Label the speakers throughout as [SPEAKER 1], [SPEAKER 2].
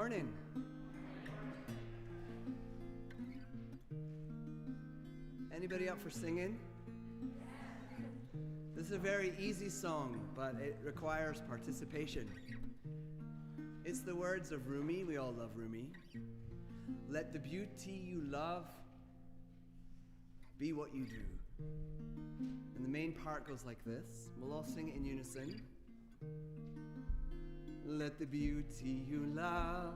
[SPEAKER 1] morning. Anybody up for singing? This is a very easy song, but it requires participation. It's the words of Rumi. We all love Rumi. Let the beauty you love be what you do. And the main part goes like this. We'll all sing it in unison. Let the beauty you love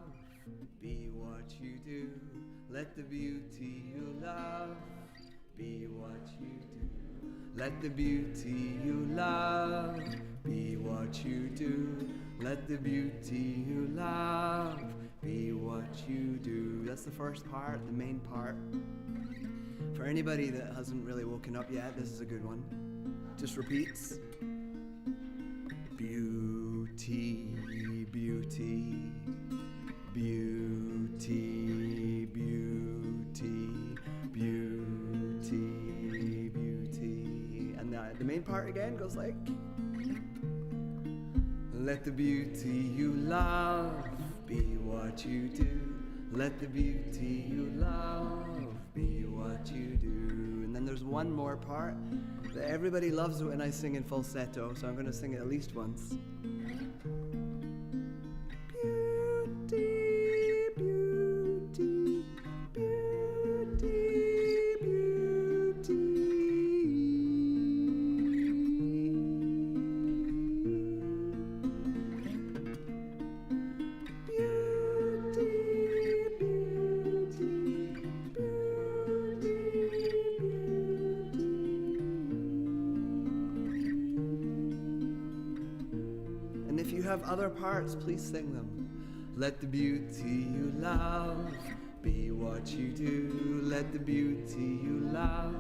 [SPEAKER 1] be what you do. Let the beauty you love be what you do. Let the beauty you love be what you do. Let the beauty you love be what you do. That's the first part, the main part. For anybody that hasn't really woken up yet, this is a good one. Just repeats. Beauty, beauty, beauty, beauty, beauty, beauty. And the main part again goes like, let the beauty you love be what you do. Let the beauty you love be what you do. And then there's one more part that everybody loves it when I sing in falsetto, so I'm going to sing it at least once. Beauty, beauty, beauty, beauty. Have other parts, please sing them. Let the beauty you love be what you do. Let the beauty you love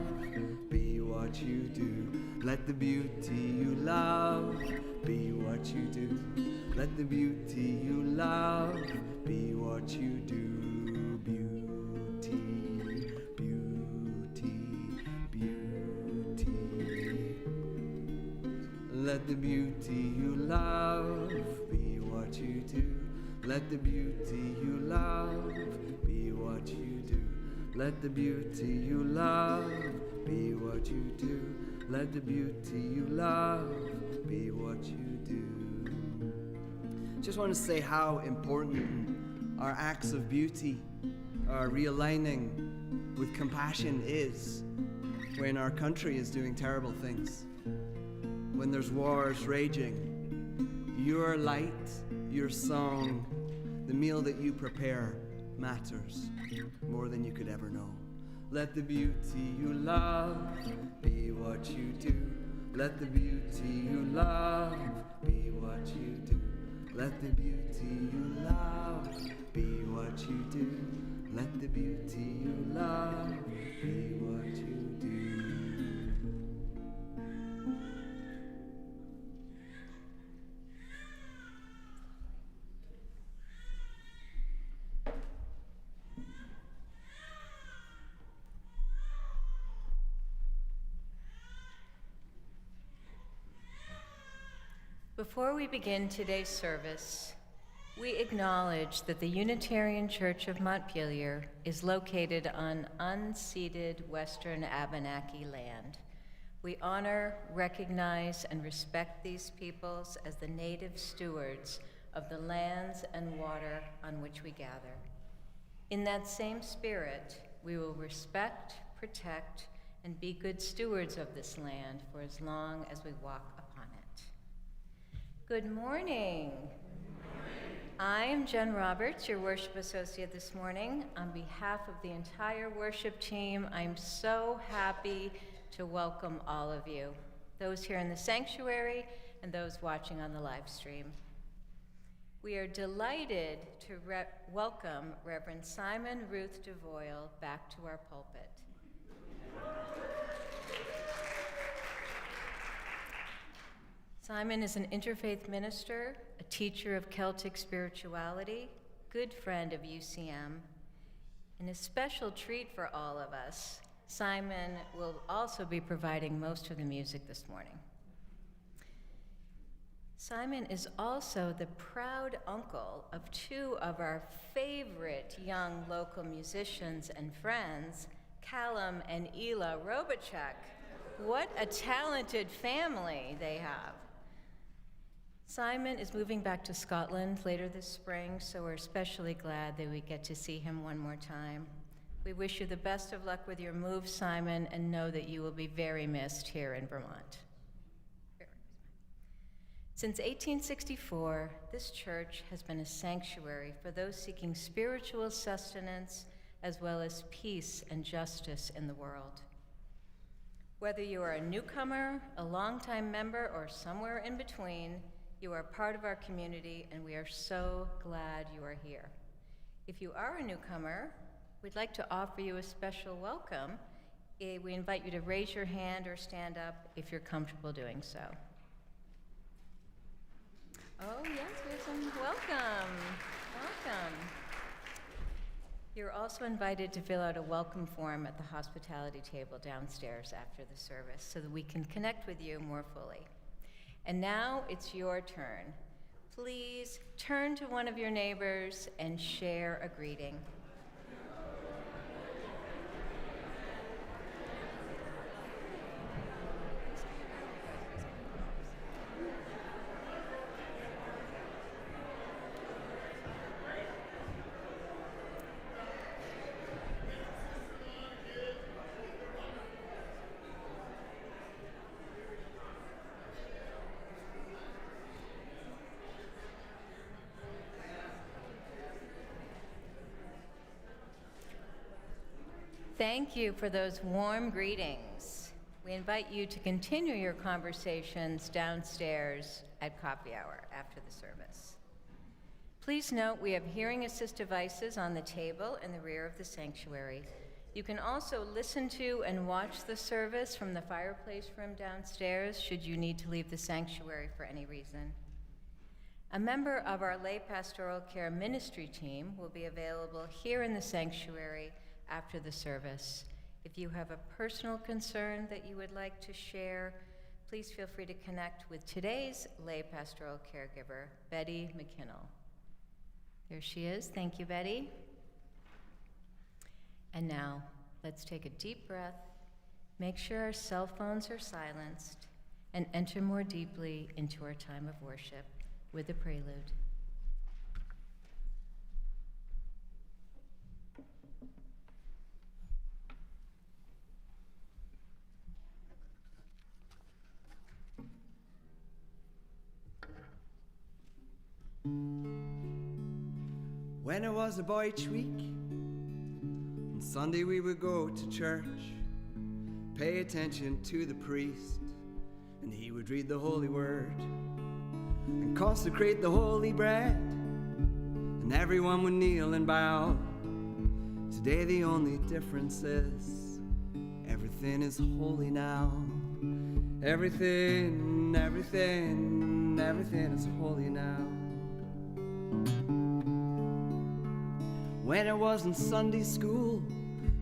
[SPEAKER 1] be what you do. Let the beauty you love be what you do. Let the beauty you love be what you do. Beauty, beauty, beauty. Let the beauty you love be what you do. Let the beauty you love be what you do. Let the beauty you love be what you do. Let the beauty you love be what you do. Just want to say how important our acts of beauty, our realigning with compassion is when our country is doing terrible things. When there's wars raging, your light, your song, the meal that you prepare matters more than you could ever know. Let the beauty you love be what you do. Let the beauty you love be what you do. Let the beauty you love be what you do. Let the beauty you love be what you do.
[SPEAKER 2] Before we begin today's service, we acknowledge that the Unitarian Church of Montpelier is located on unceded Western Abenaki land. We honor, recognize, and respect these peoples as the native stewards of the lands and water on which we gather. In that same spirit, we will respect, protect, and be good stewards of this land for as long as we walk upon it. Good morning. I am Jen Roberts, your worship associate this morning. On behalf of the entire worship team, I'm so happy to welcome all of you, those here in the sanctuary and those watching on the live stream. We are delighted to welcome Reverend Simon Ruth de Voil back to our pulpit. Simon is an interfaith minister, a teacher of Celtic spirituality, good friend of UCM, and a special treat for all of us. Simon will also be providing most of the music this morning. Simon is also the proud uncle of two of our favorite young local musicians and friends, Callum and Ela Robichuk. What a talented family they have. Simon is moving back to Scotland later this spring, so we're especially glad that we get to see him one more time. We wish you the best of luck with your move, Simon, and know that you will be very missed here in Vermont. Since 1864, this church has been a sanctuary for those seeking spiritual sustenance as well as peace and justice in the world. Whether you are a newcomer, a longtime member, or somewhere in between, you are part of our community, and we are so glad you are here. If you are a newcomer, we'd like to offer you a special welcome. We invite you to raise your hand or stand up if you're comfortable doing so. Oh, yes, we have some welcome. Welcome. You're also invited to fill out a welcome form at the hospitality table downstairs after the service so that we can connect with you more fully. And now it's your turn. Please turn to one of your neighbors and share a greeting. Thank you for those warm greetings. We invite you to continue your conversations downstairs at coffee hour after the service. Please note we have hearing assist devices on the table in the rear of the sanctuary. You can also listen to and watch the service from the fireplace room downstairs should you need to leave the sanctuary for any reason. A member of our lay pastoral care ministry team will be available here in the sanctuary after the service. If you have a personal concern that you would like to share, please feel free to connect with today's lay pastoral caregiver, Betty McKinnell. There she is. Thank you, Betty. And now, let's take a deep breath, make sure our cell phones are silenced, and enter more deeply into our time of worship with the prelude.
[SPEAKER 1] When I was a boy each week, on Sunday we would go to church, pay attention to the priest, and he would read the holy word and consecrate the holy bread, and everyone would kneel and bow. Today the only difference is everything is holy now. Everything is holy now. When I was in Sunday school,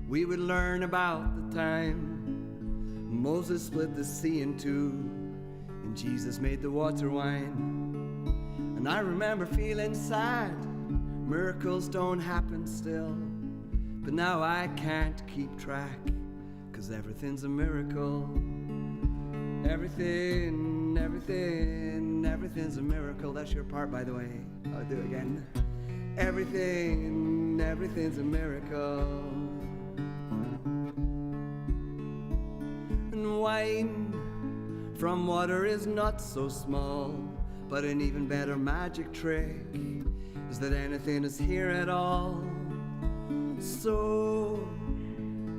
[SPEAKER 1] we would learn about the time Moses split the sea in two and Jesus made the water wine. And I remember feeling sad, miracles don't happen still, but now I can't keep track, 'cause everything's a miracle. Everything's a miracle. That's your part, by the way. I'll do it again. Everything's a miracle. And wine from water is not so small, but an even better magic trick is that anything is here at all. So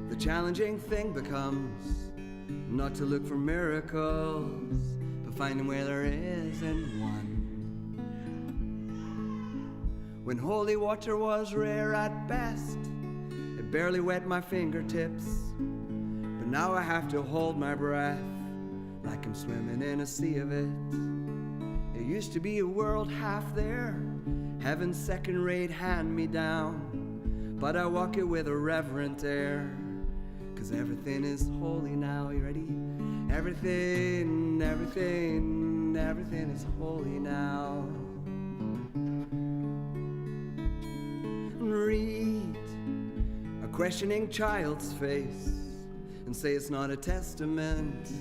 [SPEAKER 1] the challenging thing becomes not to look for miracles, but finding where there isn't one. When holy water was rare at best, it barely wet my fingertips, but now I have to hold my breath like I'm swimming in a sea of it. It used to be a world half there, heaven's second-rate hand-me-down, but I walk it with a reverent air, 'cause everything is holy now. You ready? Everything everything is holy now. And read a questioning child's face and say it's not a testament.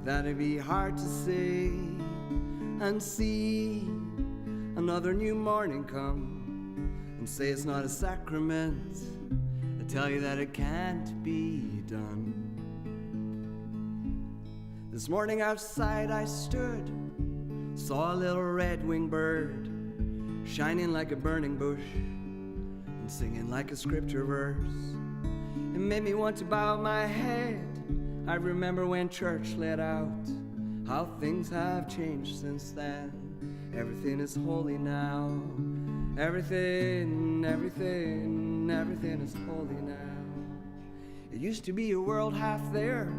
[SPEAKER 1] That'd be hard to say. And see another new morning come and say it's not a sacrament. I tell you that it can't be done. This morning outside I stood, saw a little red-winged bird shining like a burning bush and singing like a scripture verse. It made me want to bow my head. I remember when church let out, how things have changed since then. Everything is holy now. Everything is holy now. It used to be a world half there,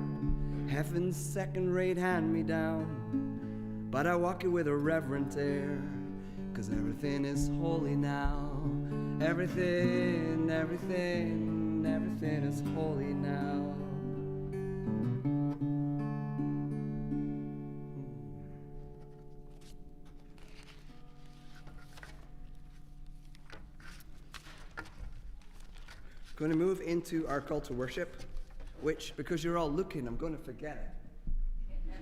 [SPEAKER 1] heaven's second-rate hand-me-down. But I walk it with a reverent air, 'cause everything is holy now. Everything is holy now. Going to move into our call to worship, which, because you're all looking, I'm going to forget it.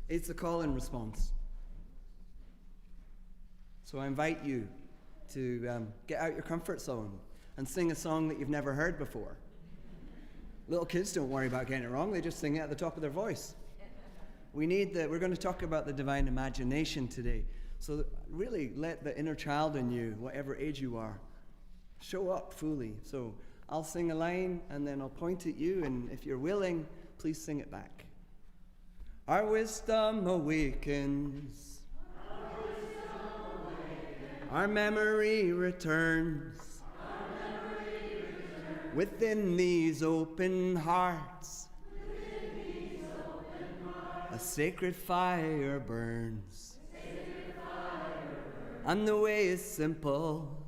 [SPEAKER 1] It's a call and response. So I invite you to get out your comfort zone and sing a song that you've never heard before. Little kids don't worry about getting it wrong, they just sing it at the top of their voice. We're going to talk about the divine imagination today. So really let the inner child in you, whatever age you are, show up fully. So I'll sing a line and then I'll point at you, and if you're willing, please sing it back. Our wisdom awakens. Our memory returns. Within these open hearts, a sacred fire burns. And the way is simple.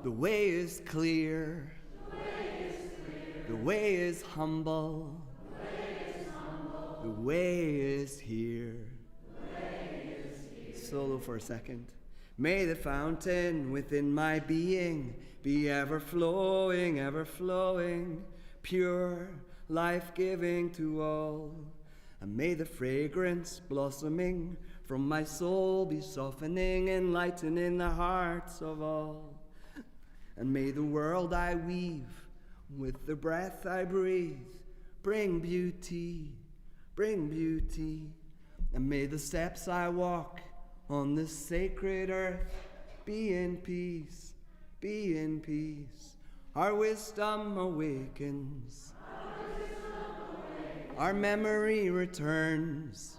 [SPEAKER 1] The way is clear. The way is humble. The way is here. Solo for a second. May the fountain within my being be ever flowing, pure, life-giving to all. And may the fragrance blossoming from my soul be softening, enlightening the hearts of all. And may the world I weave with the breath I breathe bring beauty. And may the steps I walk on this sacred earth be in peace. Our wisdom awakens. Our memory returns.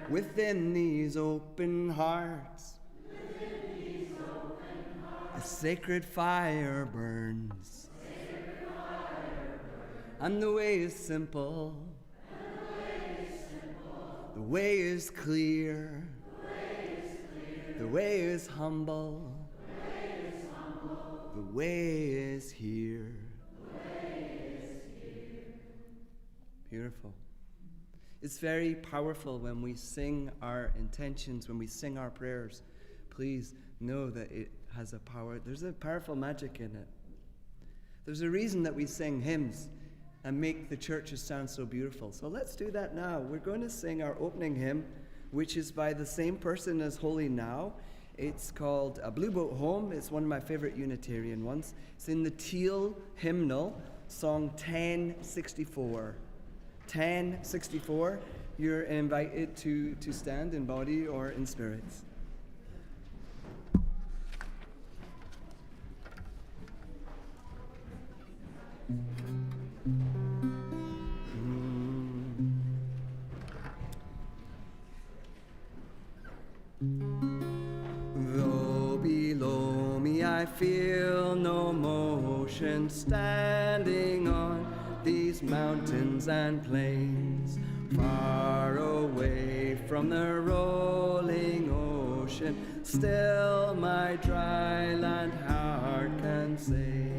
[SPEAKER 1] Within these open hearts, a sacred fire burns. And the way is simple. The way is clear. The way is humble. The way is here. Beautiful. It's very powerful when we sing our intentions, when we sing our prayers. Please know that it has a power. There's a powerful magic in it. There's a reason that we sing hymns and make the churches sound so beautiful. So let's do that now. We're going to sing our opening hymn, which is by the same person as Holy Now. It's called A Blue Boat Home. It's one of my favorite Unitarian ones. It's in the Teal hymnal, song 1064. 1064, you're invited to stand in body or in spirit. Though below me I feel no motion, standing on these mountains and plains, far away from the rolling ocean, still my dry land heart can say,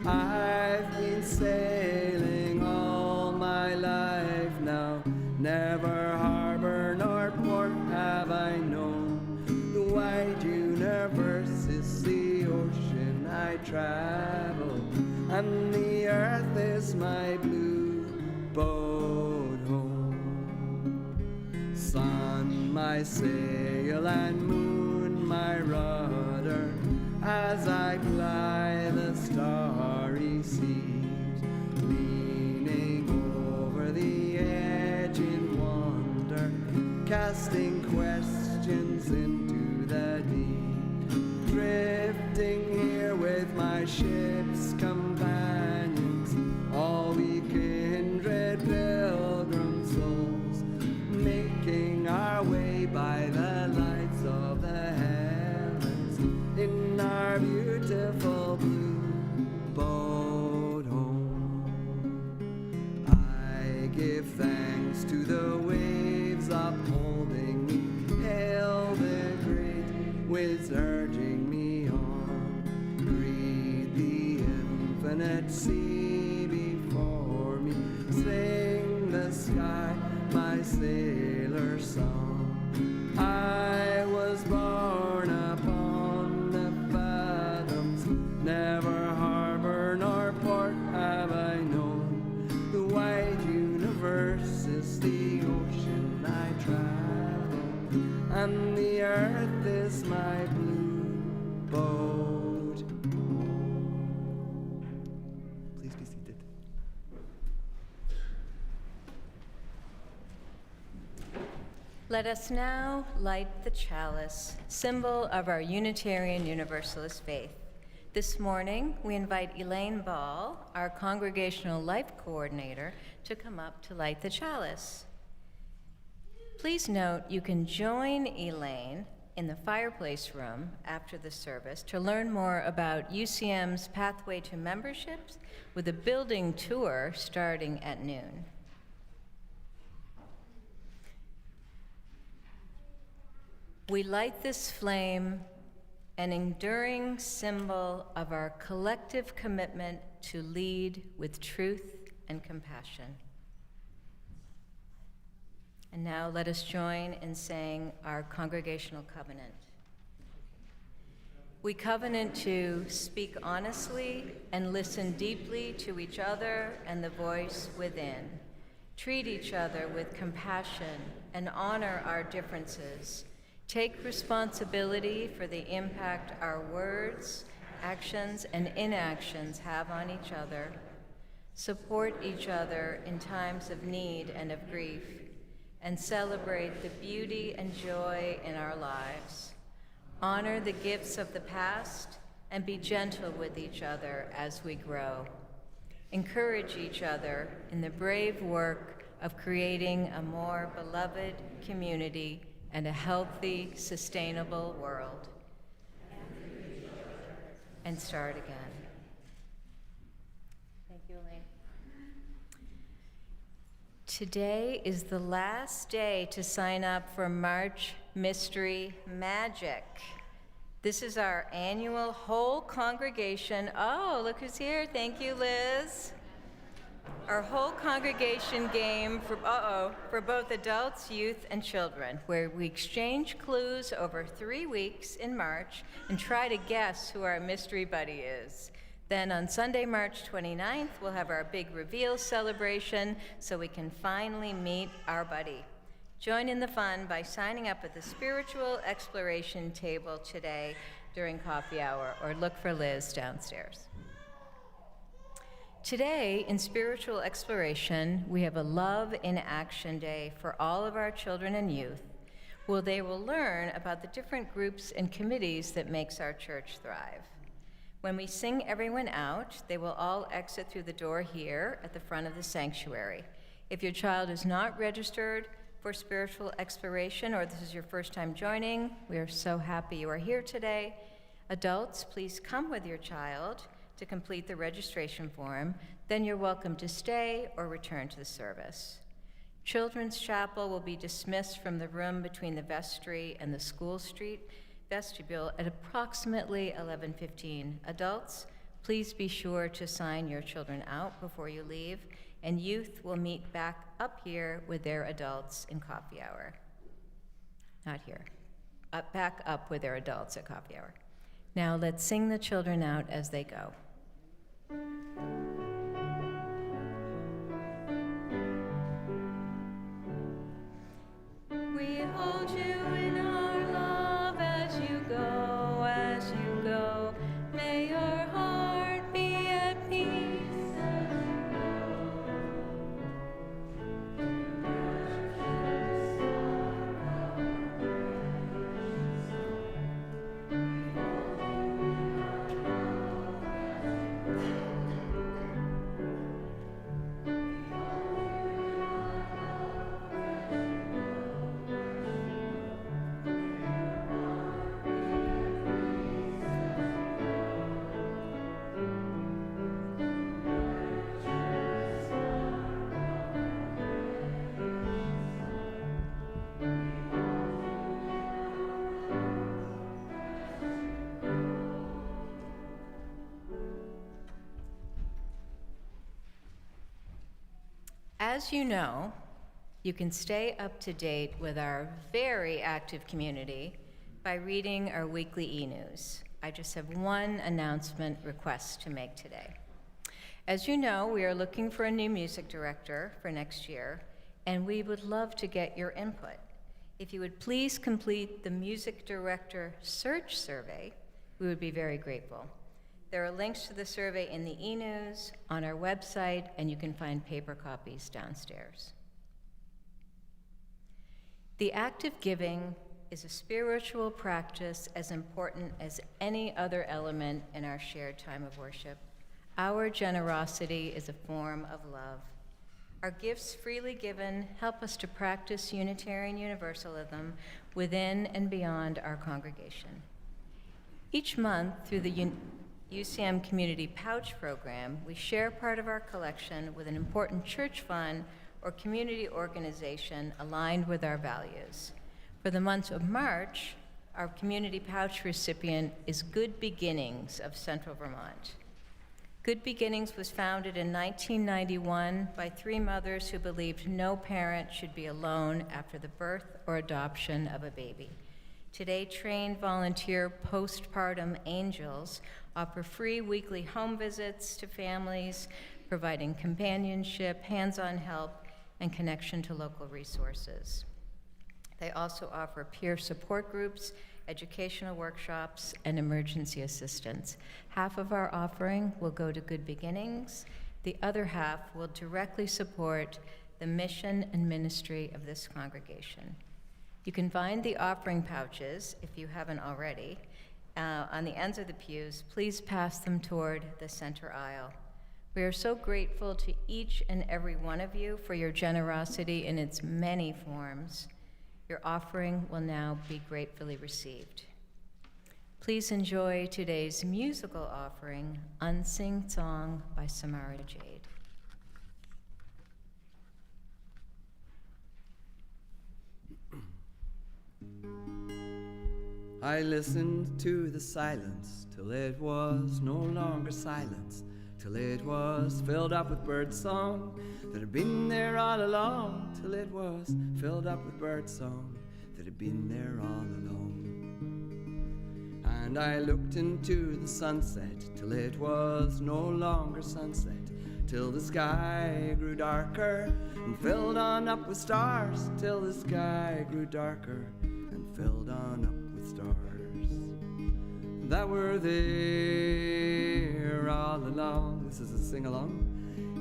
[SPEAKER 1] I've been sailing all my life now, never harbor nor port have I known. The wide universe is the ocean I travel, and the earth is my blue boat home. Sun, my sail, and moon, my rudder, as I ply the starry seas, leaning over the edge in wonder, casting questions into the deep, drifting here with my ship's companions, all we kindred pilgrim souls, making our way by the lights of the heavens in our beautiful blue boat home. I give thanks to the waves upholding me, hail the great winds urging me on, breathe the infinite sea before me, sing the sky my sailor song. I was born upon the fathoms, never harbor nor port have I known. The wide universe is the ocean I travel, and the earth is my blue boat home. Please be seated.
[SPEAKER 2] Let us now light the chalice, symbol of our Unitarian Universalist faith. This morning, we invite Elaine Ball, our Congregational Life Coordinator, to come up to light the chalice. Please note you can join Elaine in the fireplace room after the service to learn more about UCM's Pathway to Memberships with a building tour starting at noon. We light this flame, an enduring symbol of our collective commitment to lead with truth and compassion. And now let us join in saying our congregational covenant. We covenant to speak honestly and listen deeply to each other and the voice within, treat each other with compassion and honor our differences, take responsibility for the impact our words, actions, and inactions have on each other, support each other in times of need and of grief, and celebrate the beauty and joy in our lives. Honor the gifts of the past and be gentle with each other as we grow. Encourage each other in the brave work of creating a more beloved community and a healthy, sustainable world. And start again. Thank you, Elaine. Today is the last day to sign up for March Mystery Magic. This is our annual whole congregation. Oh, look who's here. Thank you, Liz. Our whole congregation game for both adults, youth, and children, where we exchange clues over 3 weeks in March and try to guess who our mystery buddy is. Then on Sunday, March 29th, we'll have our big reveal celebration so we can finally meet our buddy. Join in the fun by signing up at the spiritual exploration table today during coffee hour, or look for Liz downstairs. Today, in spiritual exploration, we have a Love in Action Day for all of our children and youth, where they will learn about the different groups and committees that makes our church thrive. When we sing everyone out, they will all exit through the door here at the front of the sanctuary. If your child is not registered for spiritual exploration, or this is your first time joining, we are so happy you are here today. Adults, please come with your child to complete the registration form, then you're welcome to stay or return to the service. Children's Chapel will be dismissed from the room between the vestry and the School Street vestibule at approximately 11:15. Adults, Please be sure to sign your children out before you leave, and youth will meet back up here with their adults in coffee hour. Not here. Back up with their adults at coffee hour. Now let's sing the children out as they go. We hold you in our love as you go, as you go. May your heart be at peace. As you know, you can stay up to date with our very active community by reading our weekly e-news. I just have one announcement request to make today. As you know, we are looking for a new music director for next year, and we would love to get your input. If you would please complete the music director search survey, we would be very grateful. There are links to the survey in the e-news, on our website, and you can find paper copies downstairs. The act of giving is a spiritual practice as important as any other element in our shared time of worship. Our generosity is a form of love. Our gifts freely given help us to practice Unitarian Universalism within and beyond our congregation. Each month, through the UCM Community Pouch Program, we share part of our collection with an important church fund or community organization aligned with our values. For the month of March, our Community Pouch recipient is Good Beginnings of Central Vermont. Good Beginnings was founded in 1991 by three mothers who believed no parent should be alone after the birth or adoption of a baby. Today, trained volunteer postpartum angels offer free weekly home visits to families, providing companionship, hands-on help, and connection to local resources. They also offer peer support groups, educational workshops, and emergency assistance. Half of our offering will go to Good Beginnings. The other half will directly support the mission and ministry of this congregation. You can find the offering pouches, if you haven't already, on the ends of the pews. Please pass them toward the center aisle. We are so grateful to each and every one of you for your generosity in its many forms. Your offering will now be gratefully received. Please enjoy today's musical offering, Unsing Song by Samara Jade.
[SPEAKER 1] I listened to the silence till it was no longer silence, till it was filled up with bird song that had been there all along, till it was filled up with bird song that had been there all along. And I looked into the sunset till it was no longer sunset, till the sky grew darker and filled on up with stars, till the sky grew darker and filled on up with stars that were there all along. This is a sing-along.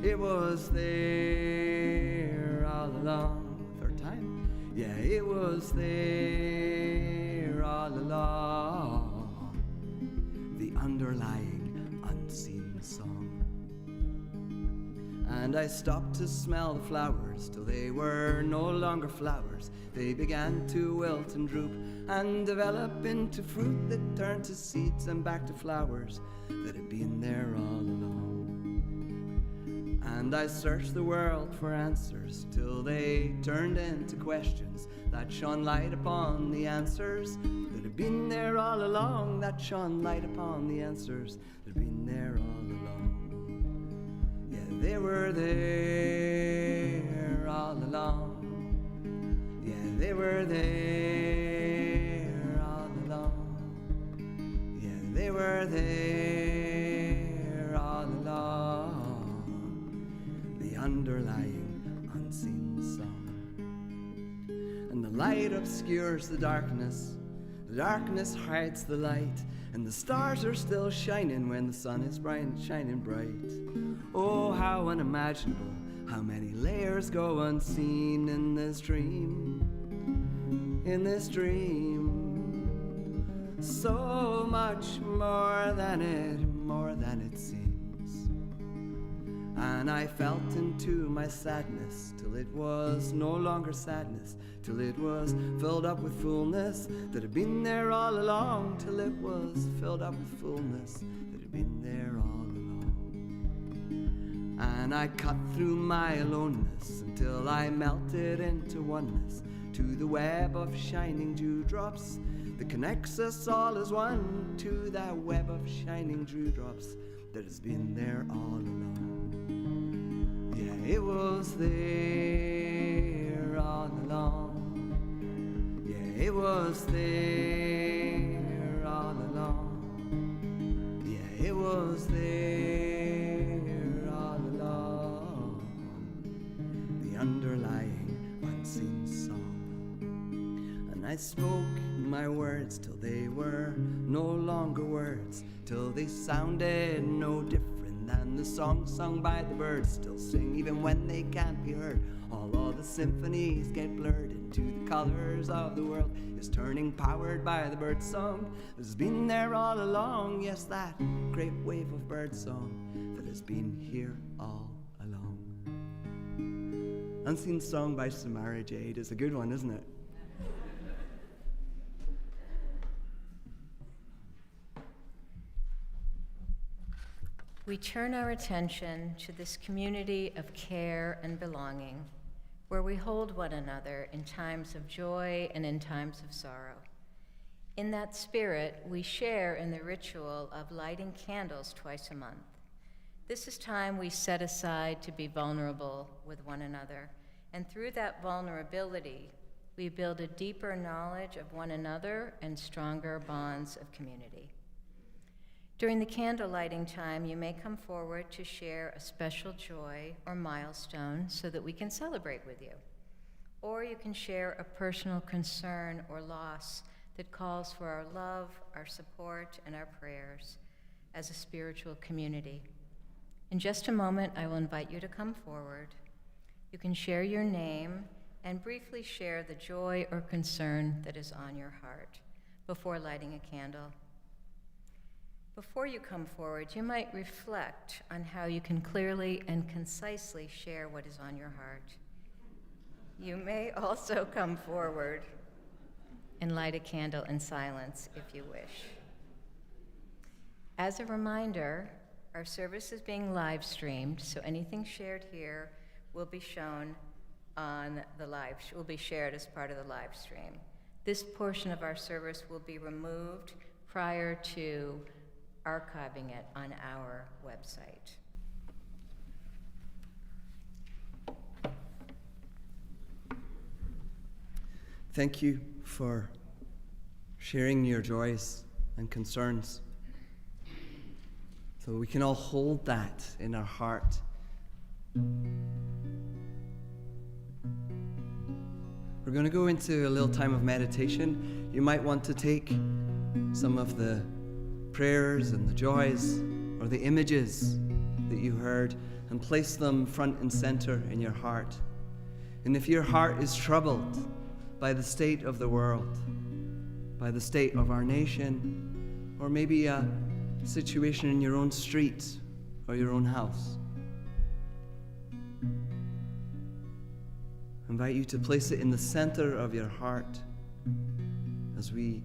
[SPEAKER 1] It was there all along. Third time? Yeah, it was there all along. The underlying unseen song. And I stopped to smell the flowers till they were no longer flowers. They began to wilt and droop and develop into fruit that turned to seeds and back to flowers that had been there all along. And I searched the world for answers till they turned into questions that shone light upon the answers that had been there all along, that shone light upon the answers that had been there all along. Yeah, they were there all along. Yeah, they were there all along. Yeah, they were there all along. The underlying unseen song. And the light obscures the darkness hides the light, and the stars are still shining when the sun is bright, shining bright. Oh, how unimaginable, how many layers go unseen in this dream, in this dream. So much more than it seems. And I felt into my sadness till it was no longer sadness, till it was filled up with fullness that had been there all along, till it was filled up with fullness that had been there all along. And I cut through my aloneness until I melted into oneness to the web of shining dewdrops that connects us all as one, to that web of shining dewdrops that has been there all along. Yeah, it was there all along. Yeah, it was there all along. Yeah, it was there all along. The underlying unseen song. And I spoke my words till they were no longer words, till they sounded no different than the song sung by the birds still sing even when they can't be heard. All the symphonies get blurred into the colors of the world is turning, powered by the bird song that's been there all along. Yes, that great wave of bird song that has been here all along. Unseen Song by Samara Jade is a good one, isn't it?
[SPEAKER 2] We turn our attention to this community of care and belonging, where we hold one another in times of joy and in times of sorrow. In that spirit, we share in the ritual of lighting candles twice a month. This is time we set aside to be vulnerable with one another, and through that vulnerability, we build a deeper knowledge of one another and stronger bonds of community. During the candle lighting time, you may come forward to share a special joy or milestone so that we can celebrate with you. Or you can share a personal concern or loss that calls for our love, our support, and our prayers as a spiritual community. In just a moment, I will invite you to come forward. You can share your name and briefly share the joy or concern that is on your heart before lighting a candle. Before you come forward, you might reflect on how you can clearly and concisely share what is on your heart. You may also come forward and light a candle in silence if you wish. As a reminder, our service is being live streamed, so anything shared here will be shown on the will be shared as part of the live stream. This portion of our service will be removed prior to archiving it on our website.
[SPEAKER 1] Thank you for sharing your joys and concerns so we can all hold that in our heart. We're going to go into a little time of meditation. You might want to take some of the prayers and the joys or the images that you heard and place them front and center in your heart. And if your heart is troubled by the state of the world, by the state of our nation, or maybe a situation in your own street or your own house, I invite you to place it in the center of your heart as we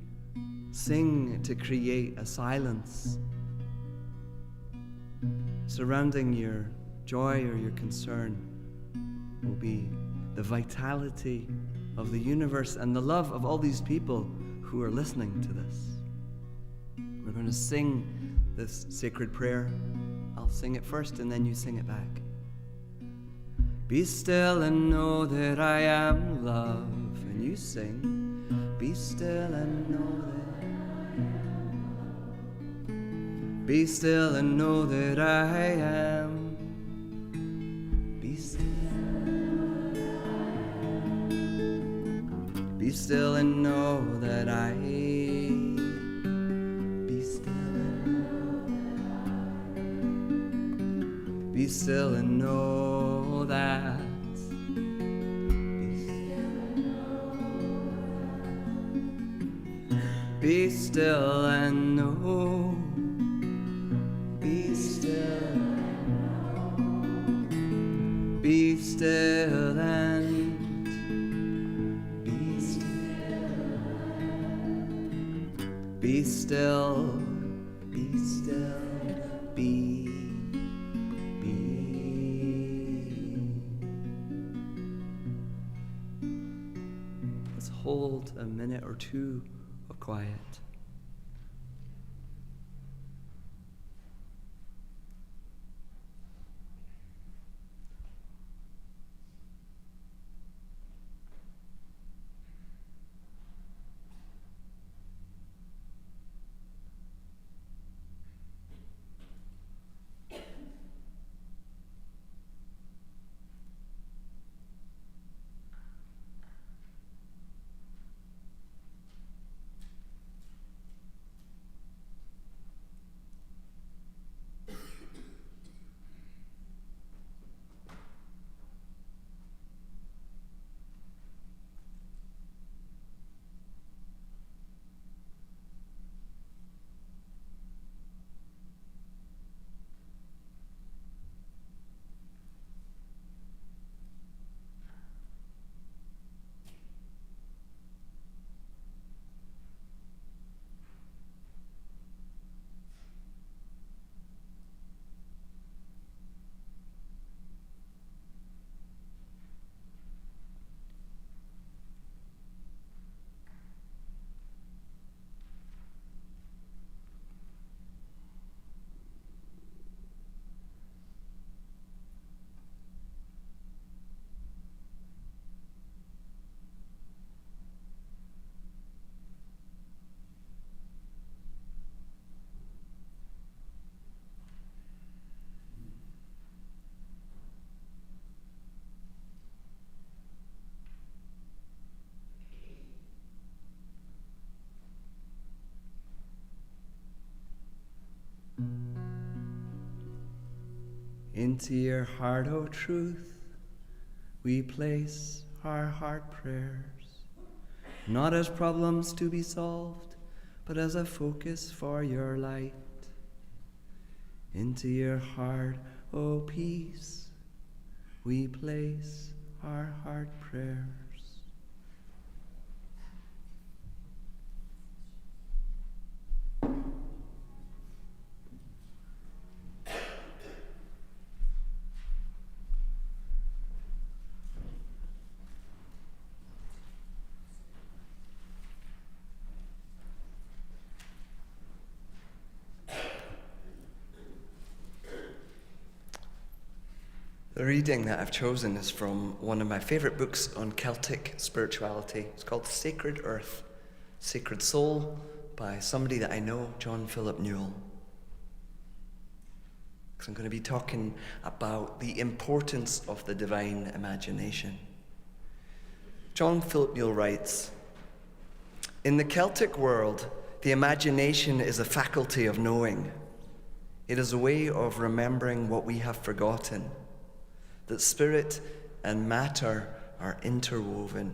[SPEAKER 1] sing to create a silence surrounding your joy or your concern will be the vitality of the universe and the love of all these people who are listening to this. We're going to sing this sacred prayer. I'll sing it first and then you sing it back. Be still and know that I am love. And you sing, be still and know that I am. Be still and know that I am. Be still. Be still and know that I am. Be still and know that I am. Be still and know that. Be still and know. Be still. Be still and. Be still. Be still. Be still. Be. Let's hold a minute or two of quiet. Into your heart, O truth, we place our heart prayers, not as problems to be solved, but as a focus for your light. Into your heart, O peace, we place our heart prayers. The reading that I've chosen is from one of my favourite books on Celtic spirituality. It's called Sacred Earth, Sacred Soul, by somebody that I know, John Philip Newell. Because I'm going to be talking about the importance of the divine imagination. John Philip Newell writes, "In the Celtic world, the imagination is a faculty of knowing. It is a way of remembering what we have forgotten, that spirit and matter are interwoven,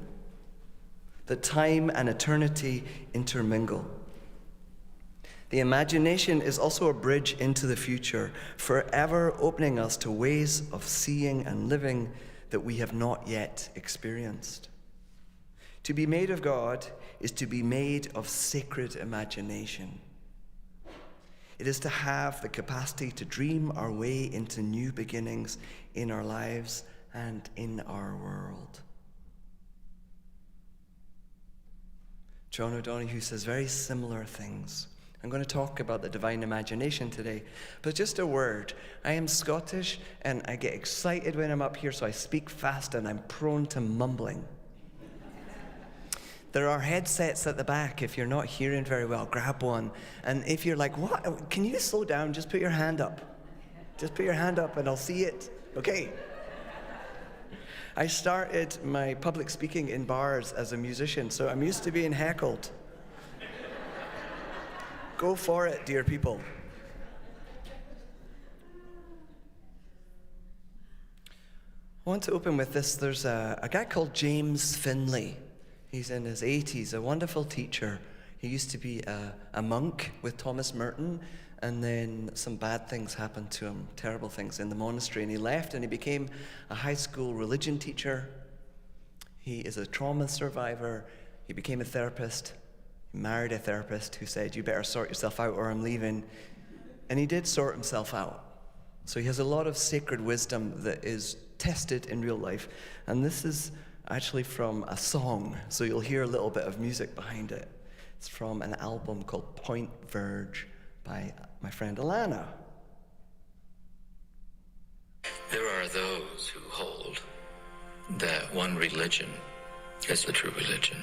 [SPEAKER 1] that time and eternity intermingle. The imagination is also a bridge into the future, forever opening us to ways of seeing and living that we have not yet experienced. To be made of God is to be made of sacred imagination. It is to have the capacity to dream our way into new beginnings in our lives and in our world. John O'Donohue says very similar things. I'm going to talk about the divine imagination today, but just a word. I am Scottish and I get excited when I'm up here, so I speak fast and I'm prone to mumbling. There are headsets at the back. If you're not hearing very well, grab one. And if you're like, what? Can you slow down? Just put your hand up. Just put your hand up and I'll see it. Okay. I started my public speaking in bars as a musician, so I'm used to being heckled. Go for it, dear people. I want to open with this. There's a guy called James Finley. He's in his 80s, a wonderful teacher. He used to be a monk with Thomas Merton, and then some bad things happened to him, terrible things in the monastery, and he left and he became a high school religion teacher. He is a trauma survivor. He became a therapist. He married a therapist who said, you better sort yourself out or I'm leaving. And he did sort himself out. So he has a lot of sacred wisdom that is tested in real life. And this is actually from a song, so you'll hear a little bit of music behind it. It's from an album called Point Verge by my friend Alana.
[SPEAKER 3] There are those who hold that one religion is the true religion.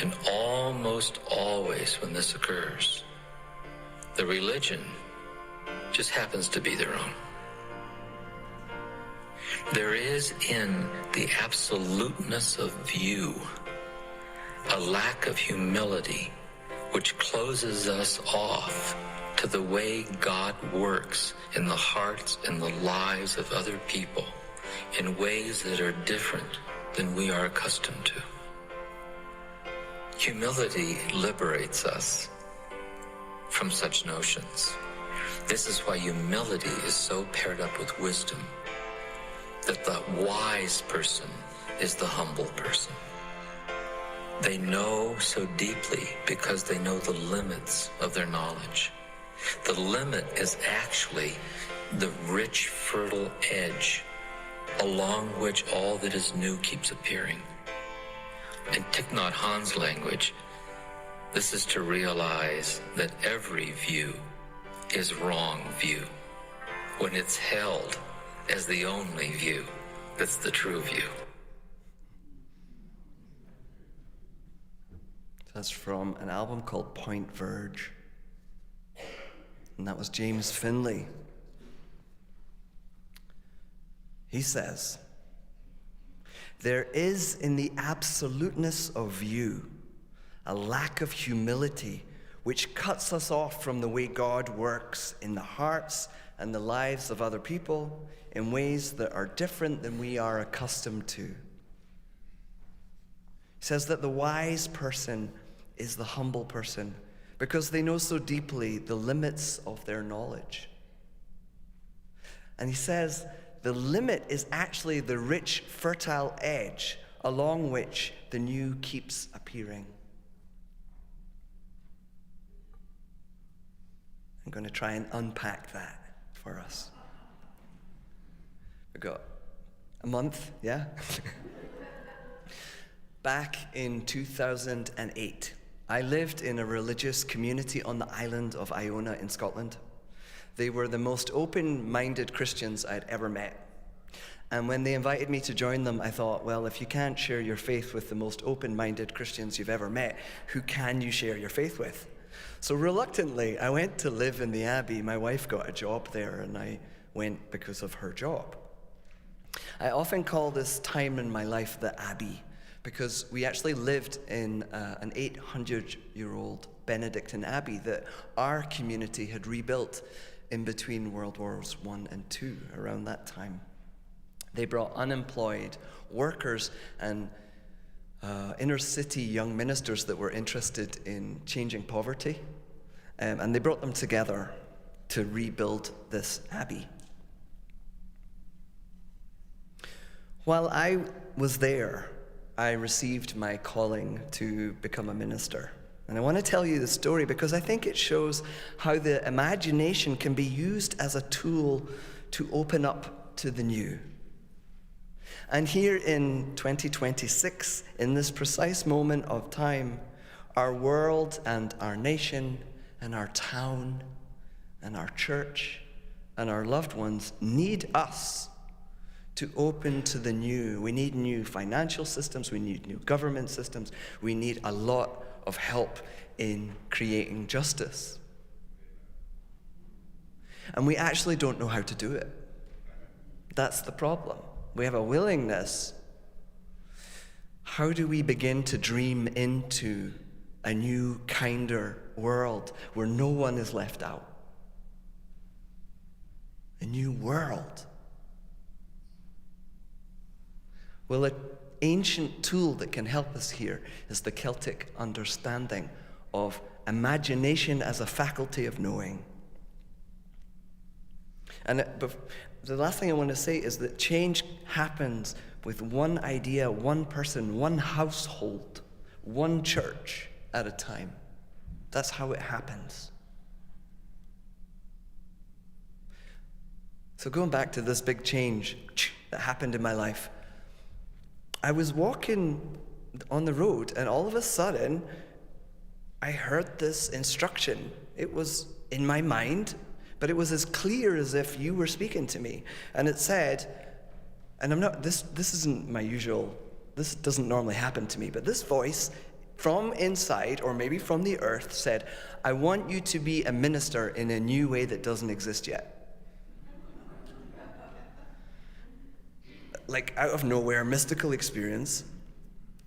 [SPEAKER 3] And almost always when this occurs, the religion just happens to be their own. There is in the absoluteness of view a lack of humility which closes us off to the way God works in the hearts and the lives of other people in ways that are different than we are accustomed to. Humility liberates us from such notions. This is why humility is so paired up with wisdom, that the wise person is the humble person. They know so deeply because they know the limits of their knowledge. The limit is actually the rich, fertile edge along which all that is new keeps appearing. In Thich Nhat Hanh's language, this is to realize that every view is wrong view when it's held as the only view that's the true view.
[SPEAKER 1] That's from an album called Point Verge. And that was James Finley. He says, there is in the absoluteness of view a lack of humility which cuts us off from the way God works in the hearts and the lives of other people in ways that are different than we are accustomed to. He says that the wise person is the humble person because they know so deeply the limits of their knowledge. And he says the limit is actually the rich, fertile edge along which the new keeps appearing. I'm going to try and unpack that for us. We've got a month, yeah? Back in 2008, I lived in a religious community on the island of Iona in Scotland. They were the most open-minded Christians I'd ever met. And when they invited me to join them, I thought, well, if you can't share your faith with the most open-minded Christians you've ever met, who can you share your faith with? So reluctantly, I went to live in the Abbey. My wife got a job there, and I went because of her job. I often call this time in my life the Abbey, because we actually lived in an 800-year-old Benedictine abbey that our community had rebuilt in between World Wars I and II around that time. They brought unemployed workers and inner-city young ministers that were interested in changing poverty, and they brought them together to rebuild this abbey. While I was there, I received my calling to become a minister. And I want to tell you the story because I think it shows how the imagination can be used as a tool to open up to the new. And here in 2026, in this precise moment of time, our world and our nation and our town and our church and our loved ones need us to open to the new. We need new financial systems. We need new government systems. We need a lot of help in creating justice. And we actually don't know how to do it. That's the problem. We have a willingness. How do we begin to dream into a new, kinder world where no one is left out? A new world. Well, an ancient tool that can help us here is the Celtic understanding of imagination as a faculty of knowing. And the last thing I want to say is that change happens with one idea, one person, one household, one church at a time. That's how it happens. So going back to this big change that happened in my life, I was walking on the road and all of a sudden I heard this instruction. It was in my mind, but it was as clear as if you were speaking to me. And it said, and this isn't my usual, this doesn't normally happen to me, but this voice from inside, or maybe from the earth, said, I want you to be a minister in a new way that doesn't exist yet. Like out of nowhere, mystical experience.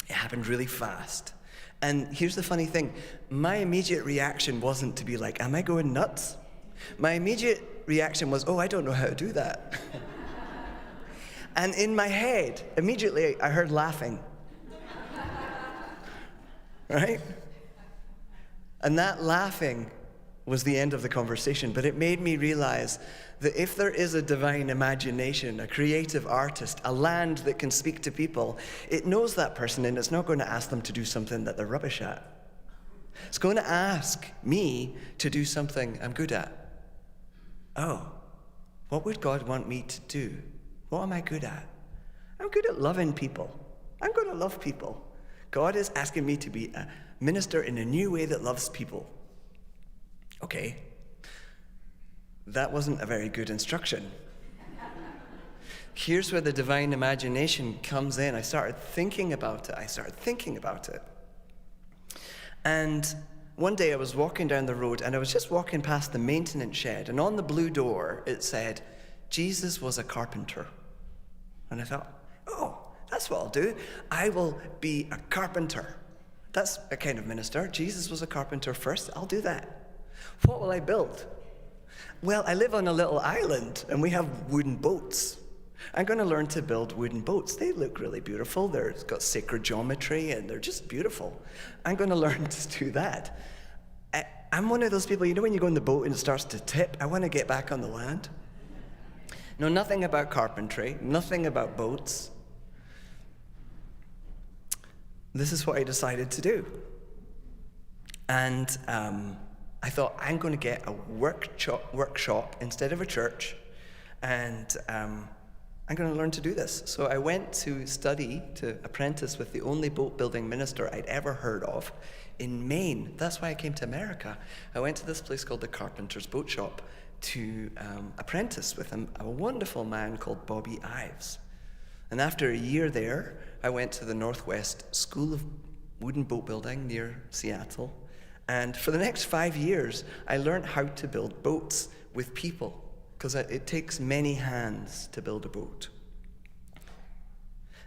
[SPEAKER 1] It happened really fast. And here's the funny thing. My immediate reaction wasn't to be like, am I going nuts? My immediate reaction was, oh, I don't know how to do that. And in my head, immediately I heard laughing. Right? And that laughing was the end of the conversation, but it made me realize that if there is a divine imagination, a creative artist, a land that can speak to people, it knows that person and it's not going to ask them to do something that they're rubbish at. It's going to ask me to do something I'm good at. Oh, what would God want me to do? What am I good at? I'm good at loving people. I'm going to love people. God is asking me to be a minister in a new way that loves people. Okay. That wasn't a very good instruction. Here's where the divine imagination comes in. I started thinking about it. And one day I was walking down the road and I was just walking past the maintenance shed, and on the blue door it said, Jesus was a carpenter. And I thought, oh, that's what I'll do. I will be a carpenter. That's a kind of minister. Jesus was a carpenter first. I'll do that. What will I build? Well, I live on a little island and we have wooden boats. I'm going to learn to build wooden boats. They look really beautiful. They've got sacred geometry and they're just beautiful. I'm going to learn to do that. I'm one of those people, when you go in the boat and it starts to tip, I want to get back on the land. Know nothing about carpentry, nothing about boats. This is what I decided to do. And I thought, I'm going to get a workshop instead of a church, and I'm going to learn to do this. So I went to study, to apprentice with the only boat building minister I'd ever heard of in Maine. That's why I came to America. I went to this place called the Carpenter's Boat Shop to apprentice with a wonderful man called Bobby Ives. And after a year there, I went to the Northwest School of Wooden Boat Building near Seattle. And for the next 5 years, I learned how to build boats with people, because it takes many hands to build a boat.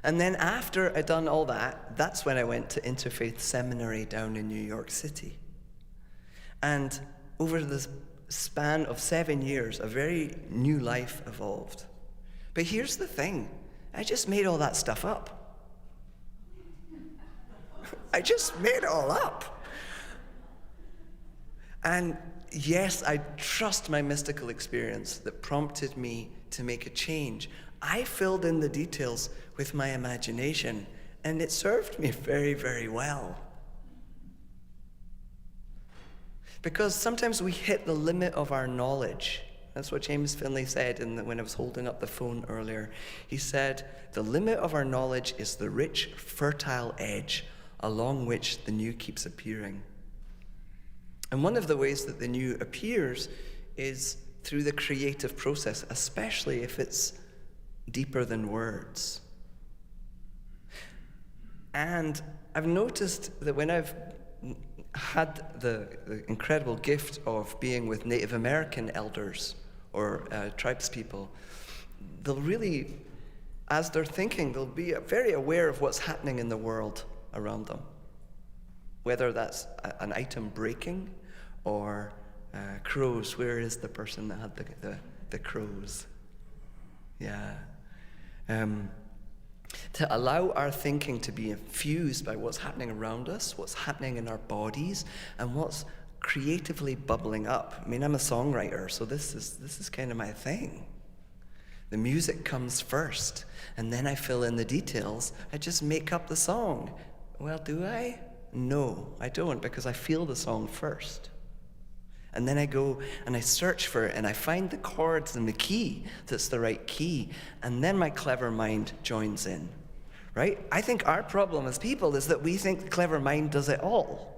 [SPEAKER 1] And then after I'd done all that, that's when I went to Interfaith Seminary down in New York City. And over the span of 7 years, a very new life evolved. But here's the thing. I just made all that stuff up. I just made it all up. And yes, I trust my mystical experience that prompted me to make a change. I filled in the details with my imagination, and it served me very, very well. Because sometimes we hit the limit of our knowledge. That's what James Finley said when I was holding up the phone earlier. He said, the limit of our knowledge is the rich, fertile edge along which the new keeps appearing. And one of the ways that the new appears is through the creative process, especially if it's deeper than words. And I've noticed that when I've had the incredible gift of being with Native American elders or tribes people, they'll really, as they're thinking, they'll be very aware of what's happening in the world around them. Whether that's an item breaking or crows. Where is the person that had the crows? Yeah. To allow our thinking to be infused by what's happening around us, what's happening in our bodies, and what's creatively bubbling up. I mean, I'm a songwriter, so this is kind of my thing. The music comes first, and then I fill in the details. I just make up the song. Well, do I? No, I don't, because I feel the song first. And then I go and I search for it, and I find the chords and the key that's the right key, and then my clever mind joins in, right? I think our problem as people is that we think the clever mind does it all.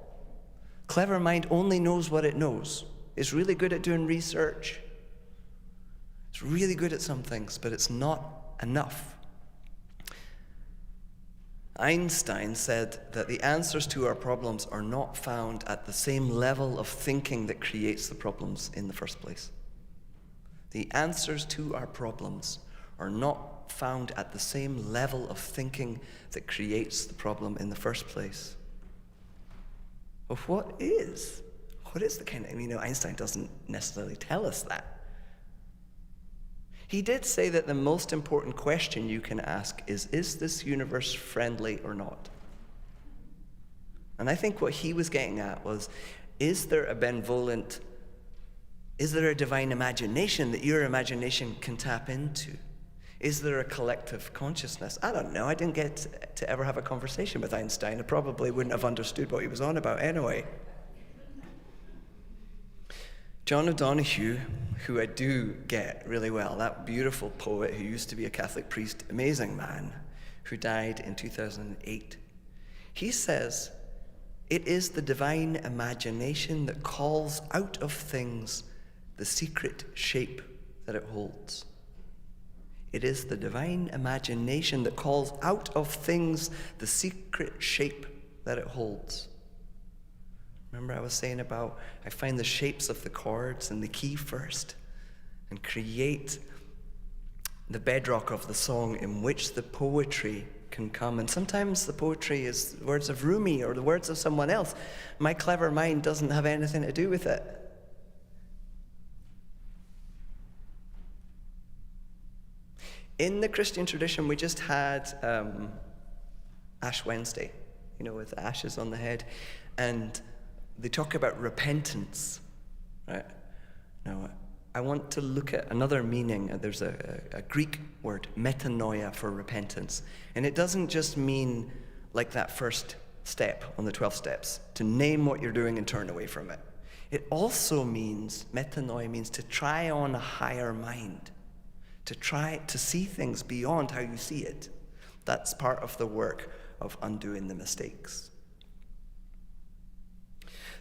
[SPEAKER 1] Clever mind only knows what it knows. It's really good at doing research. It's really good at some things, but it's not enough. Einstein said that the answers to our problems are not found at the same level of thinking that creates the problems in the first place. The answers to our problems are not found at the same level of thinking that creates the problem in the first place. Well, what is the kind of, Einstein doesn't necessarily tell us that. He did say that the most important question you can ask is this universe friendly or not? And I think what he was getting at was, is there a divine imagination that your imagination can tap into? Is there a collective consciousness? I don't know. I didn't get to ever have a conversation with Einstein. I probably wouldn't have understood what he was on about anyway. John O'Donoghue, who I do get really well, that beautiful poet who used to be a Catholic priest, amazing man, who died in 2008, he says, it is the divine imagination that calls out of things the secret shape that it holds. It is the divine imagination that calls out of things the secret shape that it holds. Remember I was saying about, I find the shapes of the chords and the key first and create the bedrock of the song in which the poetry can come. And sometimes the poetry is the words of Rumi or the words of someone else. My clever mind doesn't have anything to do with it. In the Christian tradition, we just had Ash Wednesday, with the ashes on the head. And they talk about repentance, right? Now, I want to look at another meaning. There's a Greek word, metanoia, for repentance. And it doesn't just mean like that first step on the 12 steps, to name what you're doing and turn away from it. It also means, metanoia means to try on a higher mind, to try to see things beyond how you see it. That's part of the work of undoing the mistakes.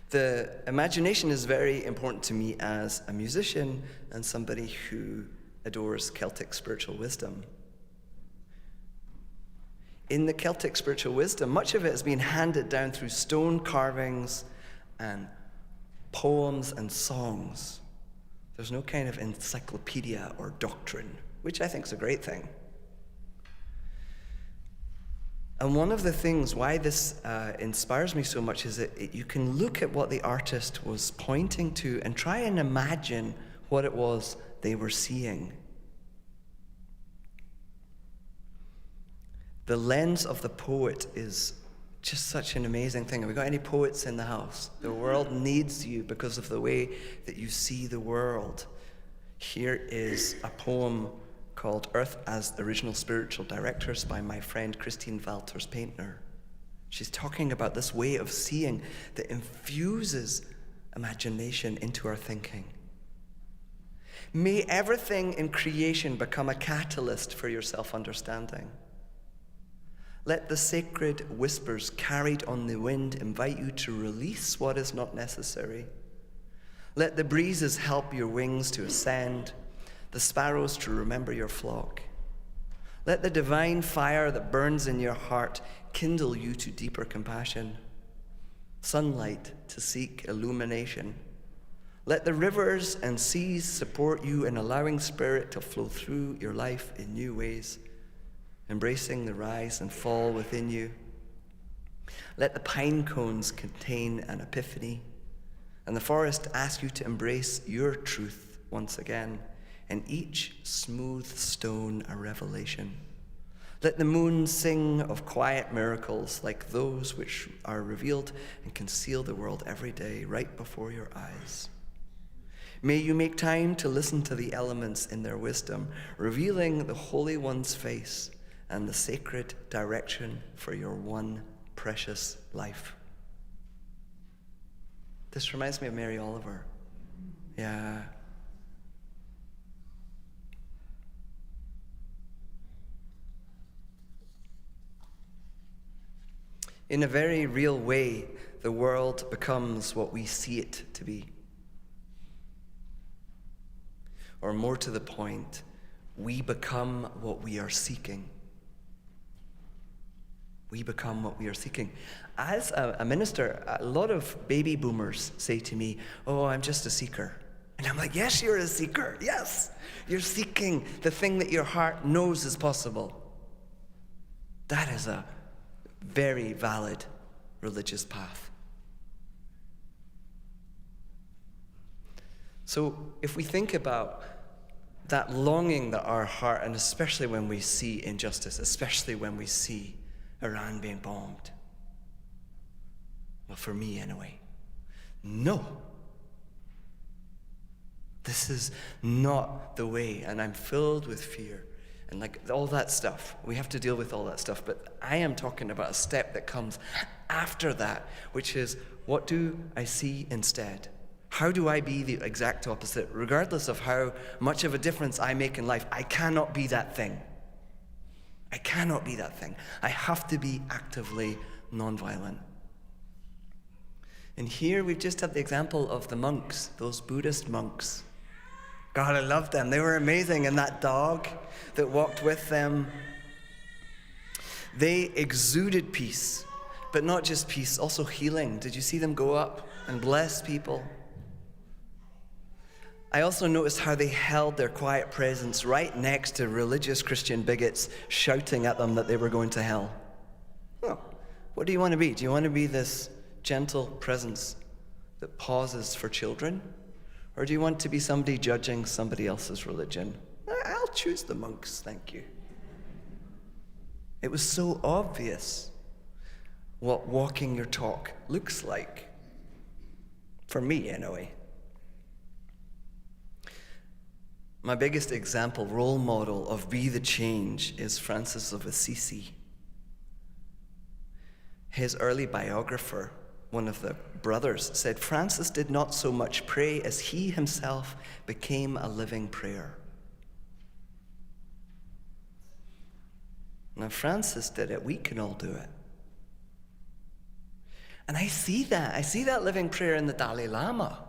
[SPEAKER 1] The imagination is very important to me as a musician and somebody who adores Celtic spiritual wisdom. In the Celtic spiritual wisdom, much of it has been handed down through stone carvings and poems and songs. There's no kind of encyclopedia or doctrine, which I think is a great thing. And one of the things why this inspires me so much is that you can look at what the artist was pointing to and try and imagine what it was they were seeing. The lens of the poet is just such an amazing thing. Have we got any poets in the house? The world needs you because of the way that you see the world. Here is a poem called Earth as Original Spiritual Directors by my friend Christine Walters-Paintner. She's talking about this way of seeing that infuses imagination into our thinking. May everything in creation become a catalyst for your self-understanding. Let the sacred whispers carried on the wind invite you to release what is not necessary. Let the breezes help your wings to ascend, the sparrows to remember your flock. Let the divine fire that burns in your heart kindle you to deeper compassion, sunlight to seek illumination. Let the rivers and seas support you in allowing spirit to flow through your life in new ways, embracing the rise and fall within you. Let the pine cones contain an epiphany, and the forest ask you to embrace your truth once again, and each smooth stone a revelation. Let the moon sing of quiet miracles like those which are revealed and conceal the world every day right before your eyes. May you make time to listen to the elements in their wisdom, revealing the Holy One's face and the sacred direction for your one precious life. This reminds me of Mary Oliver. Yeah. In a very real way, the world becomes what we see it to be. Or more to the point, we become what we are seeking. We become what we are seeking. As a minister, a lot of baby boomers say to me, "Oh, I'm just a seeker." And I'm like, yes, you're a seeker. Yes, you're seeking the thing that your heart knows is possible. That is a very valid religious path. So if we think about that longing that our heart, and especially when we see injustice, especially when we see Iran being bombed, well, for me anyway, no. This is not the way, and I'm filled with fear. And like all that stuff, we have to deal with all that stuff. But I am talking about a step that comes after that, which is, what do I see instead? How do I be the exact opposite? Regardless of how much of a difference I make in life, I cannot be that thing. I cannot be that thing. I have to be actively nonviolent. And here we've just had the example of the monks, those Buddhist monks. God, I love them. They were amazing. And that dog that walked with them, they exuded peace, but not just peace, also healing. Did you see them go up and bless people? I also noticed how they held their quiet presence right next to religious Christian bigots shouting at them that they were going to hell. Oh, what do you want to be? Do you want to be this gentle presence that pauses for children? Or do you want to be somebody judging somebody else's religion? I'll choose the monks, thank you. It was so obvious what walking your talk looks like. For me, anyway. My biggest example, role model of be the change is Francis of Assisi. His early biographer, one of the brothers, said Francis did not so much pray as he himself became a living prayer. Now, Francis did it. We can all do it. And I see that living prayer in the Dalai Lama.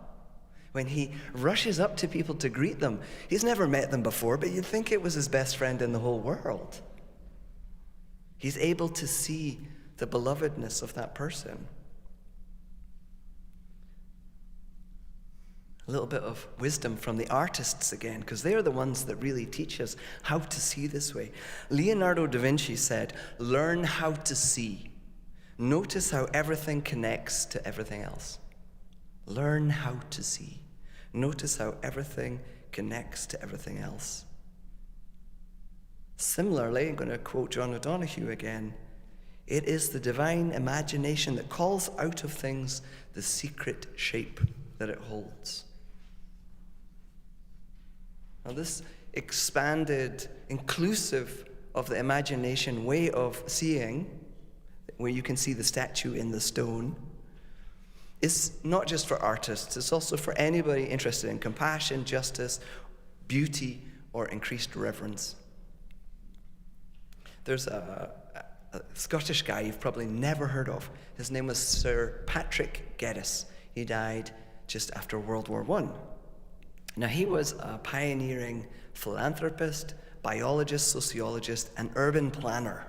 [SPEAKER 1] When he rushes up to people to greet them. He's never met them before, but you'd think it was his best friend in the whole world. He's able to see the belovedness of that person. A little bit of wisdom from the artists again, because they're the ones that really teach us how to see this way. Leonardo da Vinci said, "Learn how to see. Notice how everything connects to everything else." Learn how to see. Notice how everything connects to everything else. Similarly, I'm going to quote John O'Donoghue again. It is the divine imagination that calls out of things the secret shape that it holds. Now, this expanded, inclusive of the imagination way of seeing, where you can see the statue in the stone, is not just for artists, it's also for anybody interested in compassion, justice, beauty, or increased reverence. There's a Scottish guy you've probably never heard of. His name was Sir Patrick Geddes. He died just after World War I. Now, he was a pioneering philanthropist, biologist, sociologist, and urban planner.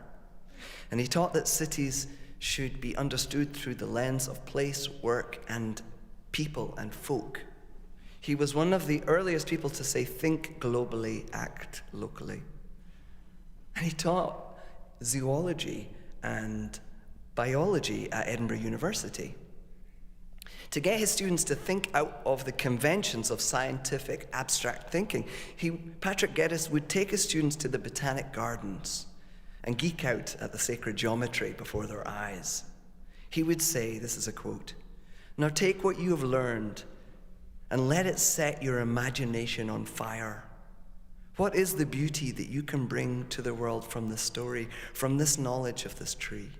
[SPEAKER 1] And he taught that cities should be understood through the lens of place, work, and people and folk. He was one of the earliest people to say, think globally, act locally. And he taught zoology and biology at Edinburgh University. To get his students to think out of the conventions of scientific abstract thinking, Patrick Geddes would take his students to the botanic gardens and geek out at the sacred geometry before their eyes. He would say, this is a quote, "Now take what you have learned and let it set your imagination on fire. What is the beauty that you can bring to the world from this story, from this knowledge of this tree?"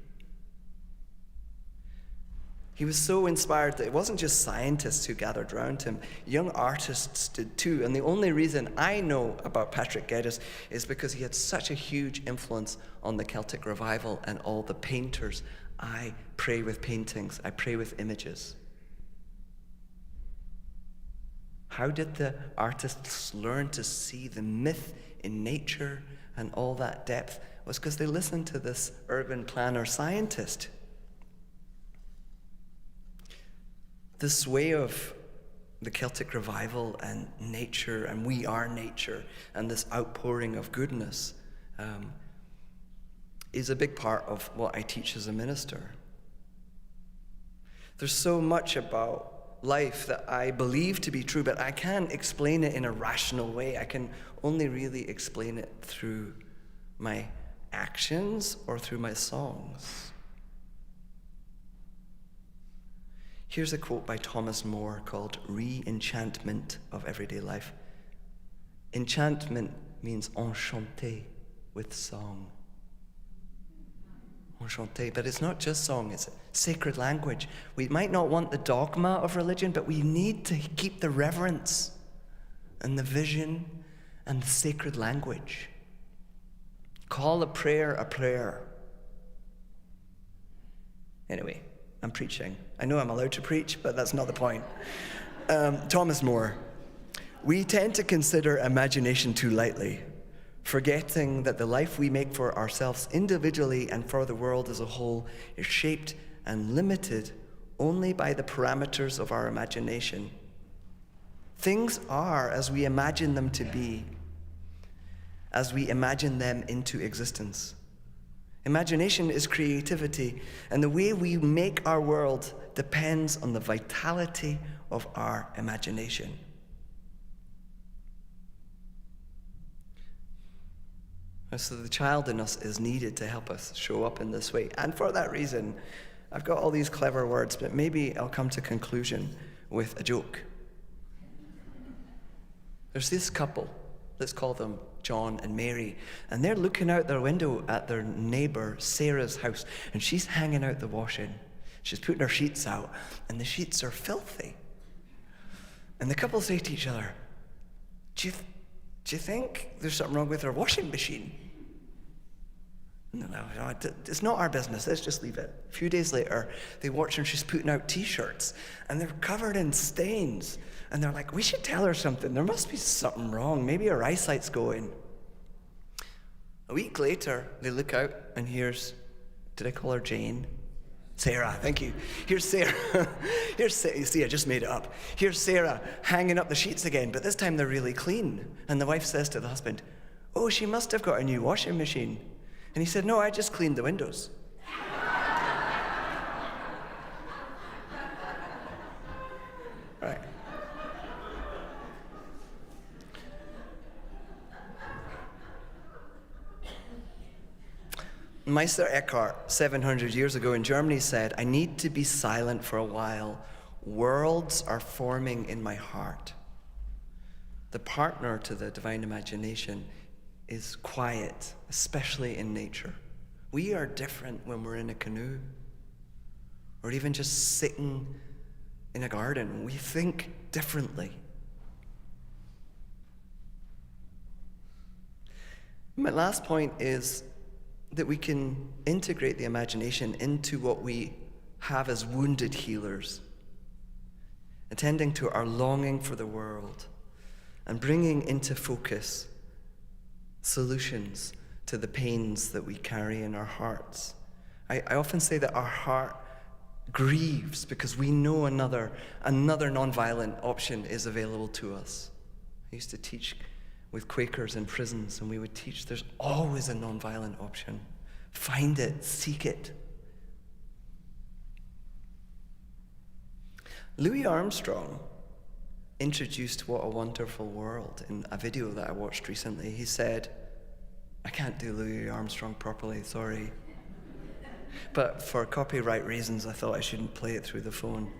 [SPEAKER 1] He was so inspired that it wasn't just scientists who gathered around him. Young artists did too. And the only reason I know about Patrick Geddes is because he had such a huge influence on the Celtic revival and all the painters. I pray with paintings. I pray with images. How did the artists learn to see the myth in nature and all that depth? It was because they listened to this urban planner scientist. This way of the Celtic revival and nature, and we are nature, and this outpouring of goodness is a big part of what I teach as a minister. There's so much about life that I believe to be true, but I can't explain it in a rational way. I can only really explain it through my actions or through my songs. Here's a quote by Thomas More called Re-Enchantment of Everyday Life. Enchantment means enchanté, with song. Enchanté, but it's not just song, it's sacred language. We might not want the dogma of religion, but we need to keep the reverence and the vision and the sacred language. Call a prayer a prayer. Anyway, I'm preaching. I know I'm allowed to preach, but that's not the point. Thomas More. We tend to consider imagination too lightly, forgetting that the life we make for ourselves individually and for the world as a whole is shaped and limited only by the parameters of our imagination. Things are as we imagine them to be, as we imagine them into existence. Imagination is creativity, and the way we make our world depends on the vitality of our imagination. So the child in us is needed to help us show up in this way. And for that reason, I've got all these clever words, but maybe I'll come to conclusion with a joke. There's this couple, let's call them John and Mary, and they're looking out their window at their neighbor Sarah's house, and she's hanging out the washing. She's putting her sheets out, and the sheets are filthy. And the couple say to each other, do you think there's something wrong with her washing machine? No, it's not our business, let's just leave it. A few days later, they watch her and she's putting out t-shirts, and they're covered in stains. And they're like, we should tell her something. There must be something wrong. Maybe her eyesight's going. A week later, they look out, and here's, did I call her Jane? Sarah, thank you. Here's Sarah. Here's Sarah. You see, I just made it up. Here's Sarah hanging up the sheets again, but this time they're really clean. And the wife says to the husband, oh, she must have got a new washing machine. And he said, no, I just cleaned the windows. Right. Meister Eckhart, 700 years ago in Germany, said, I need to be silent for a while. Worlds are forming in my heart. The partner to the divine imagination is quiet, especially in nature. We are different when we're in a canoe, or even just sitting in a garden. We think differently. My last point is that we can integrate the imagination into what we have as wounded healers, attending to our longing for the world and bringing into focus solutions to the pains that we carry in our hearts. I often say that our heart grieves because we know another nonviolent option is available to us. I used to teach with Quakers in prisons, and we would teach there's always a nonviolent option. Find it, seek it. Louis Armstrong introduced What a Wonderful World in a video that I watched recently. He said, I can't do Louis Armstrong properly, sorry. But for copyright reasons, I thought I shouldn't play it through the phone.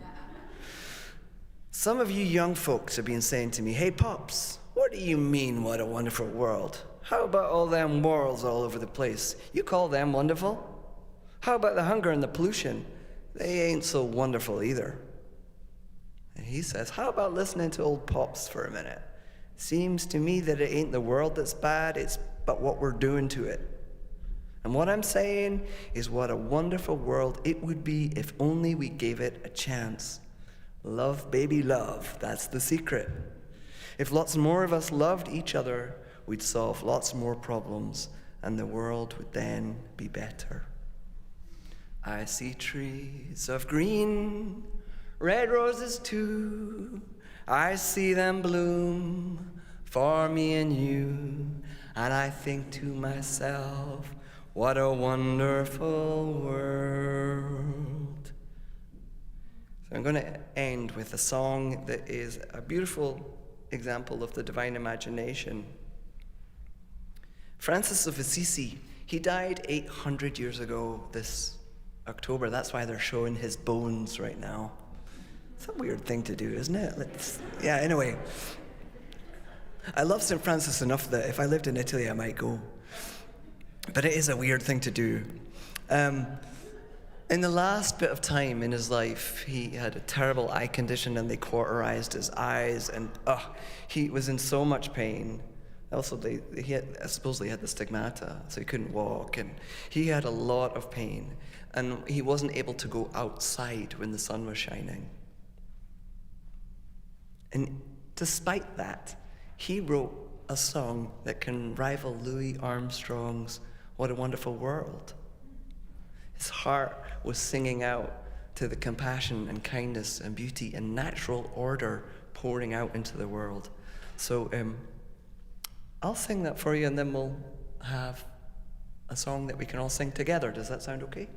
[SPEAKER 1] Some of you young folks have been saying to me, hey Pops, what do you mean, what a wonderful world? How about all them worlds all over the place? You call them wonderful? How about the hunger and the pollution? They ain't so wonderful either. And he says, how about listening to old Pops for a minute? Seems to me that it ain't the world that's bad, it's but what we're doing to it. And what I'm saying is what a wonderful world it would be if only we gave it a chance. Love, baby, love. That's the secret. If lots more of us loved each other, we'd solve lots more problems, and the world would then be better. I see trees of green, red roses too. I see them bloom for me and you. And I think to myself, what a wonderful world. So I'm going to end with a song that is a beautiful example of the divine imagination. Francis of Assisi, he died 800 years ago this October. That's why they're showing his bones right now. It's a weird thing to do, isn't it? Anyway. I love St. Francis enough that if I lived in Italy, I might go. But it is a weird thing to do. In the last bit of time in his life, he had a terrible eye condition and they cauterized his eyes, and he was in so much pain. Also, he supposedly had the stigmata, so he couldn't walk, and he had a lot of pain, and he wasn't able to go outside when the sun was shining. And despite that, he wrote a song that can rival Louis Armstrong's What a Wonderful World. His heart was singing out to the compassion and kindness and beauty and natural order pouring out into the world. So I'll sing that for you, and then we'll have a song that we can all sing together. Does that sound okay?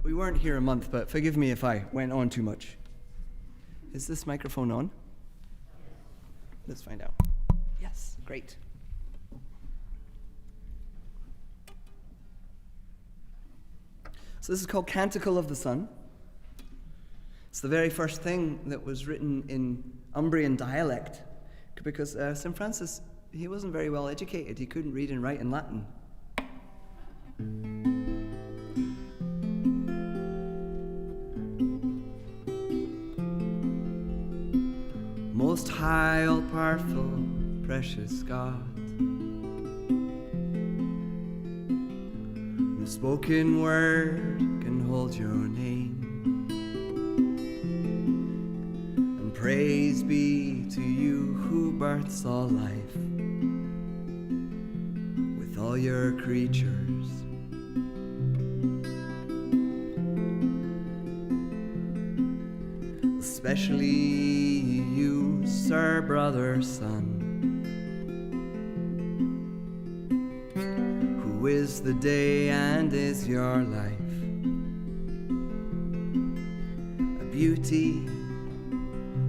[SPEAKER 1] We weren't here a month, but forgive me if I went on too much. Is this microphone on? Let's find out. Yes, great. So this is called Canticle of the Sun. It's the very first thing that was written in Umbrian dialect, because St. Francis, he wasn't very well educated. He couldn't read and write in Latin. Most high, all-powerful, precious God, no spoken word can hold your name. And praise be to you who births all life with all your creatures. Especially you, sir, brother, son, who is the day and is your life, a beauty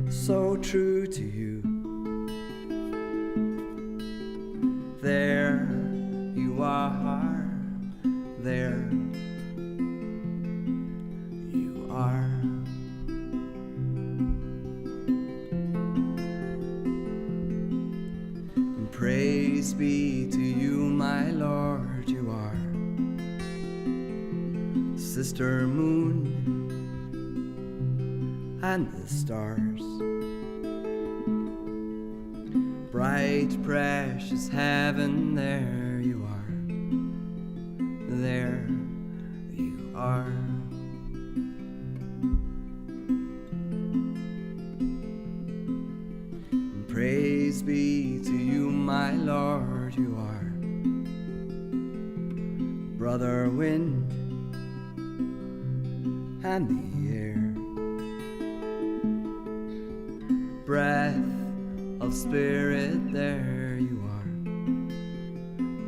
[SPEAKER 1] so true to you. There you are, there you are. Praise be to you, my Lord, you are Sister Moon and the stars, bright precious heaven, there you are, there you are. And praise be to you, my Lord, you are brother wind and the air, breath of spirit, there you are,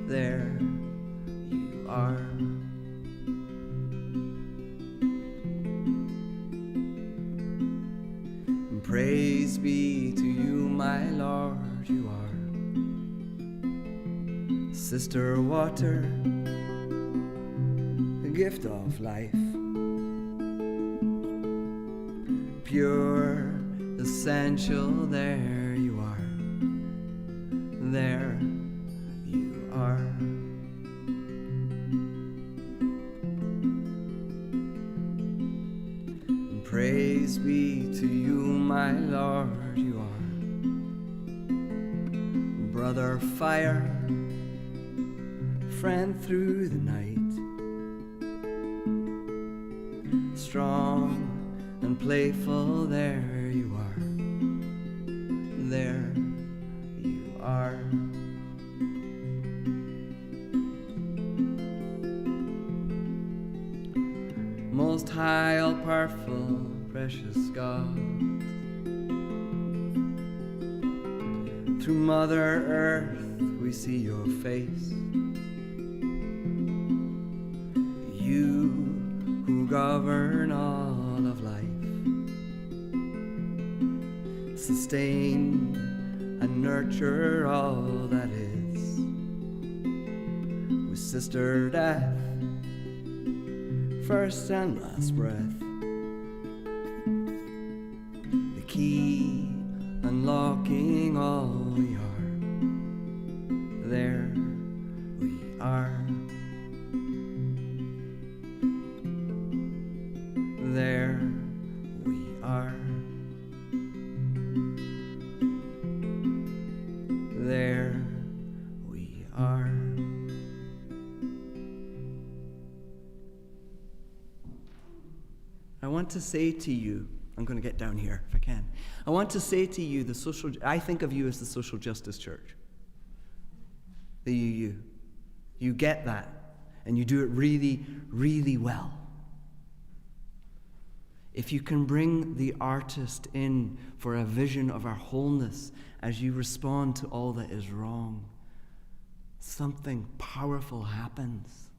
[SPEAKER 1] there you are. And praise be to you, my Lord, you are sister water, the gift of life, pure, essential, there you are, there you are. And praise be to you, my Lord, you are brother fire, friend through the night, strong and playful, there you are, there you are. Most high, all powerful, precious God, through Mother Earth we see your face, you who govern all of life, sustain and nurture all that is, with Sister Death, first and last breath, the key unlocking all we are, there we are, there we are, there we are. I want to say to you, I'm going to get down here if I can. I want to say to you, I think of you as the social justice church. You get that, and you do it really, really well. If you can bring the artist in for a vision of our wholeness as you respond to all that is wrong, something powerful happens.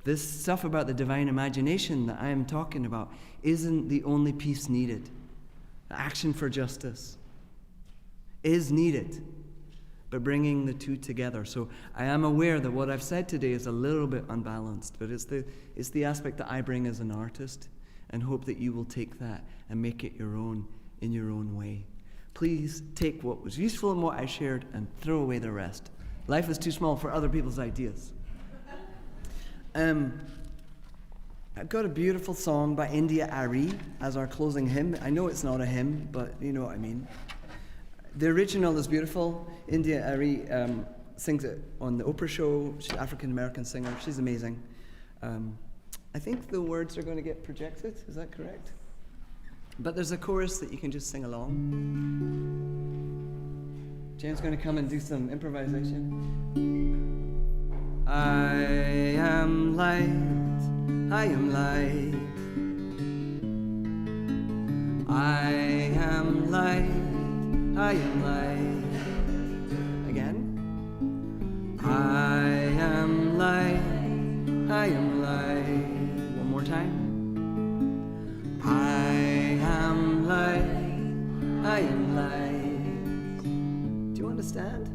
[SPEAKER 1] This stuff about the divine imagination that I am talking about isn't the only piece needed. Action for justice is needed, but bringing the two together. So I am aware that what I've said today is a little bit unbalanced, but it's the aspect that I bring as an artist, and hope that you will take that and make it your own in your own way. Please take what was useful in what I shared and throw away the rest. Life is too small for other people's ideas. I've got a beautiful song by India Ari as our closing hymn. I know it's not a hymn, but you know what I mean. The original is beautiful. India Ari sings it on the Oprah show. She's an African-American singer. She's amazing. I think the words are going to get projected. Is that correct? But there's a chorus that you can just sing along. James is going to come and do some improvisation. I am light, I am light. I am light, I am light. Again. I am light, I am light. One more time. I am light, I am light. Do you understand?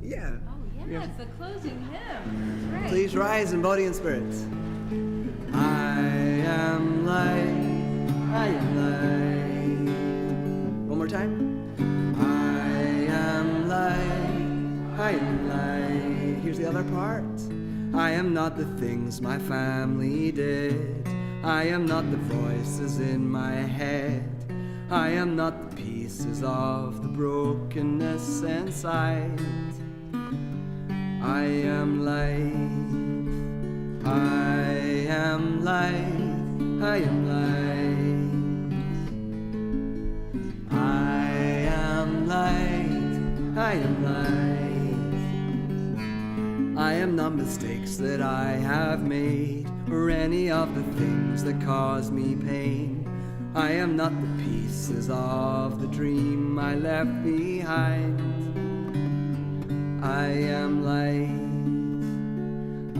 [SPEAKER 1] Yeah.
[SPEAKER 2] Yeah, it's the closing hymn. That's right.
[SPEAKER 1] Please rise in body and spirit. I am light, I am light. One more time. I am light, I am light. Here's the other part. I am not the things my family did. I am not the voices in my head. I am not the pieces of the brokenness inside. I am light. I am light. I am light. I am light. I am light. I am not mistakes that I have made, or any of the things that cause me pain. I am not the pieces of the dream I left behind. I am light.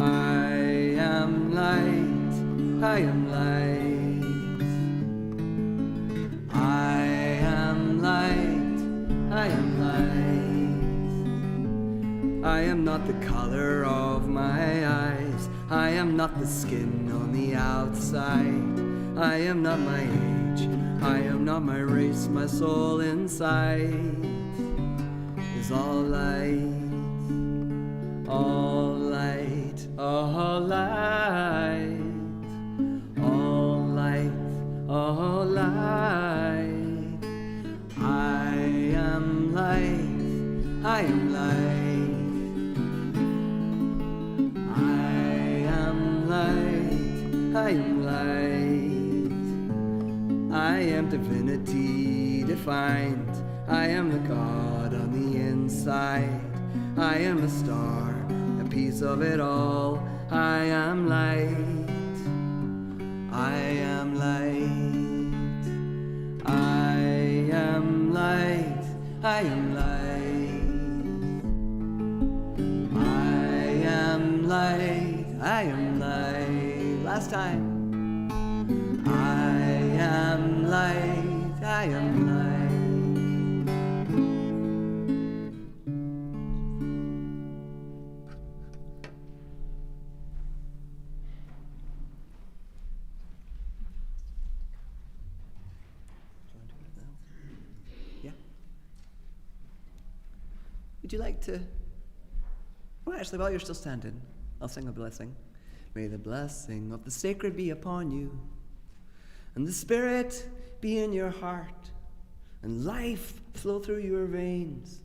[SPEAKER 1] I am light. I am light. I am light. I am light. I am not the color of my eyes. I am not the skin on the outside. I am not my age. I am not my race. My soul inside is all light. All light. All light. All light. All light. I am light. I am light. I am light. I am divinity defined. I am the God on the inside. I am a star, a piece of it all. I am light. I am light. I am light. I am light. I am light. I am light. Last time. I am light. I am light. Yeah. Would you like to? Well, actually, while you're still standing, I'll sing a blessing. May the blessing of the sacred be upon you, and the Spirit be in your heart, and life flow through your veins,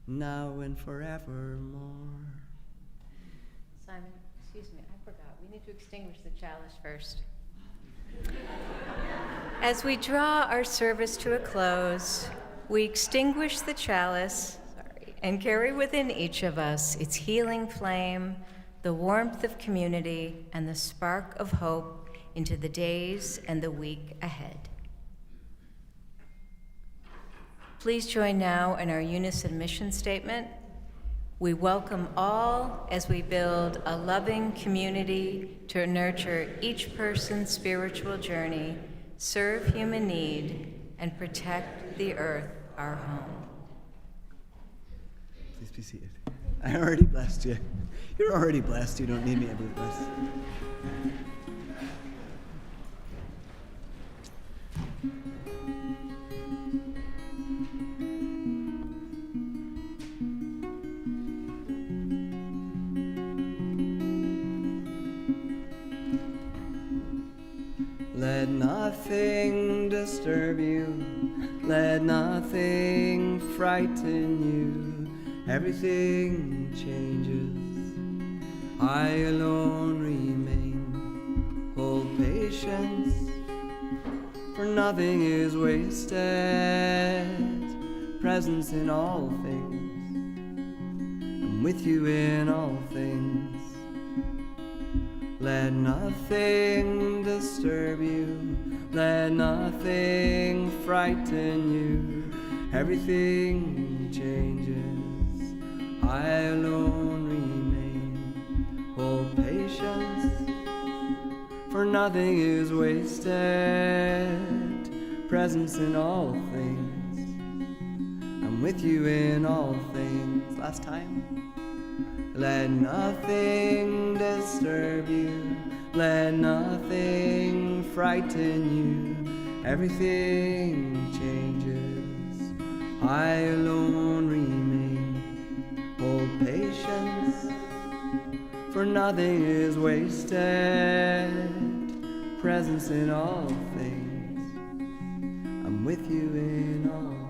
[SPEAKER 1] now and forevermore.
[SPEAKER 2] Simon, excuse me, I forgot. We need to extinguish the chalice first. As we draw our service to a close, we extinguish the chalice, and carry within each of us its healing flame, the warmth of community, and the spark of hope into the days and the week ahead. Please join now in our unison mission statement. We welcome all as we build a loving community to nurture each person's spiritual journey, serve human need, and protect the earth, our home.
[SPEAKER 1] Please be seated. I already blessed you. You're already blessed. You don't need me to be blessed. Let nothing disturb you. Let nothing frighten you. Everything changes. I alone remain. Hold patience, for nothing is wasted. Presence in all things. I'm with you in all things. Let nothing disturb you. Let nothing frighten you. Everything changes. I alone remain. Hold patience, for nothing is wasted. Presence in all things. I'm with you in all things. Last time. Let nothing disturb you. Let nothing frighten you. Everything changes. I alone remain. Hold patience, for nothing is wasted. Presence in all things, I'm with you in all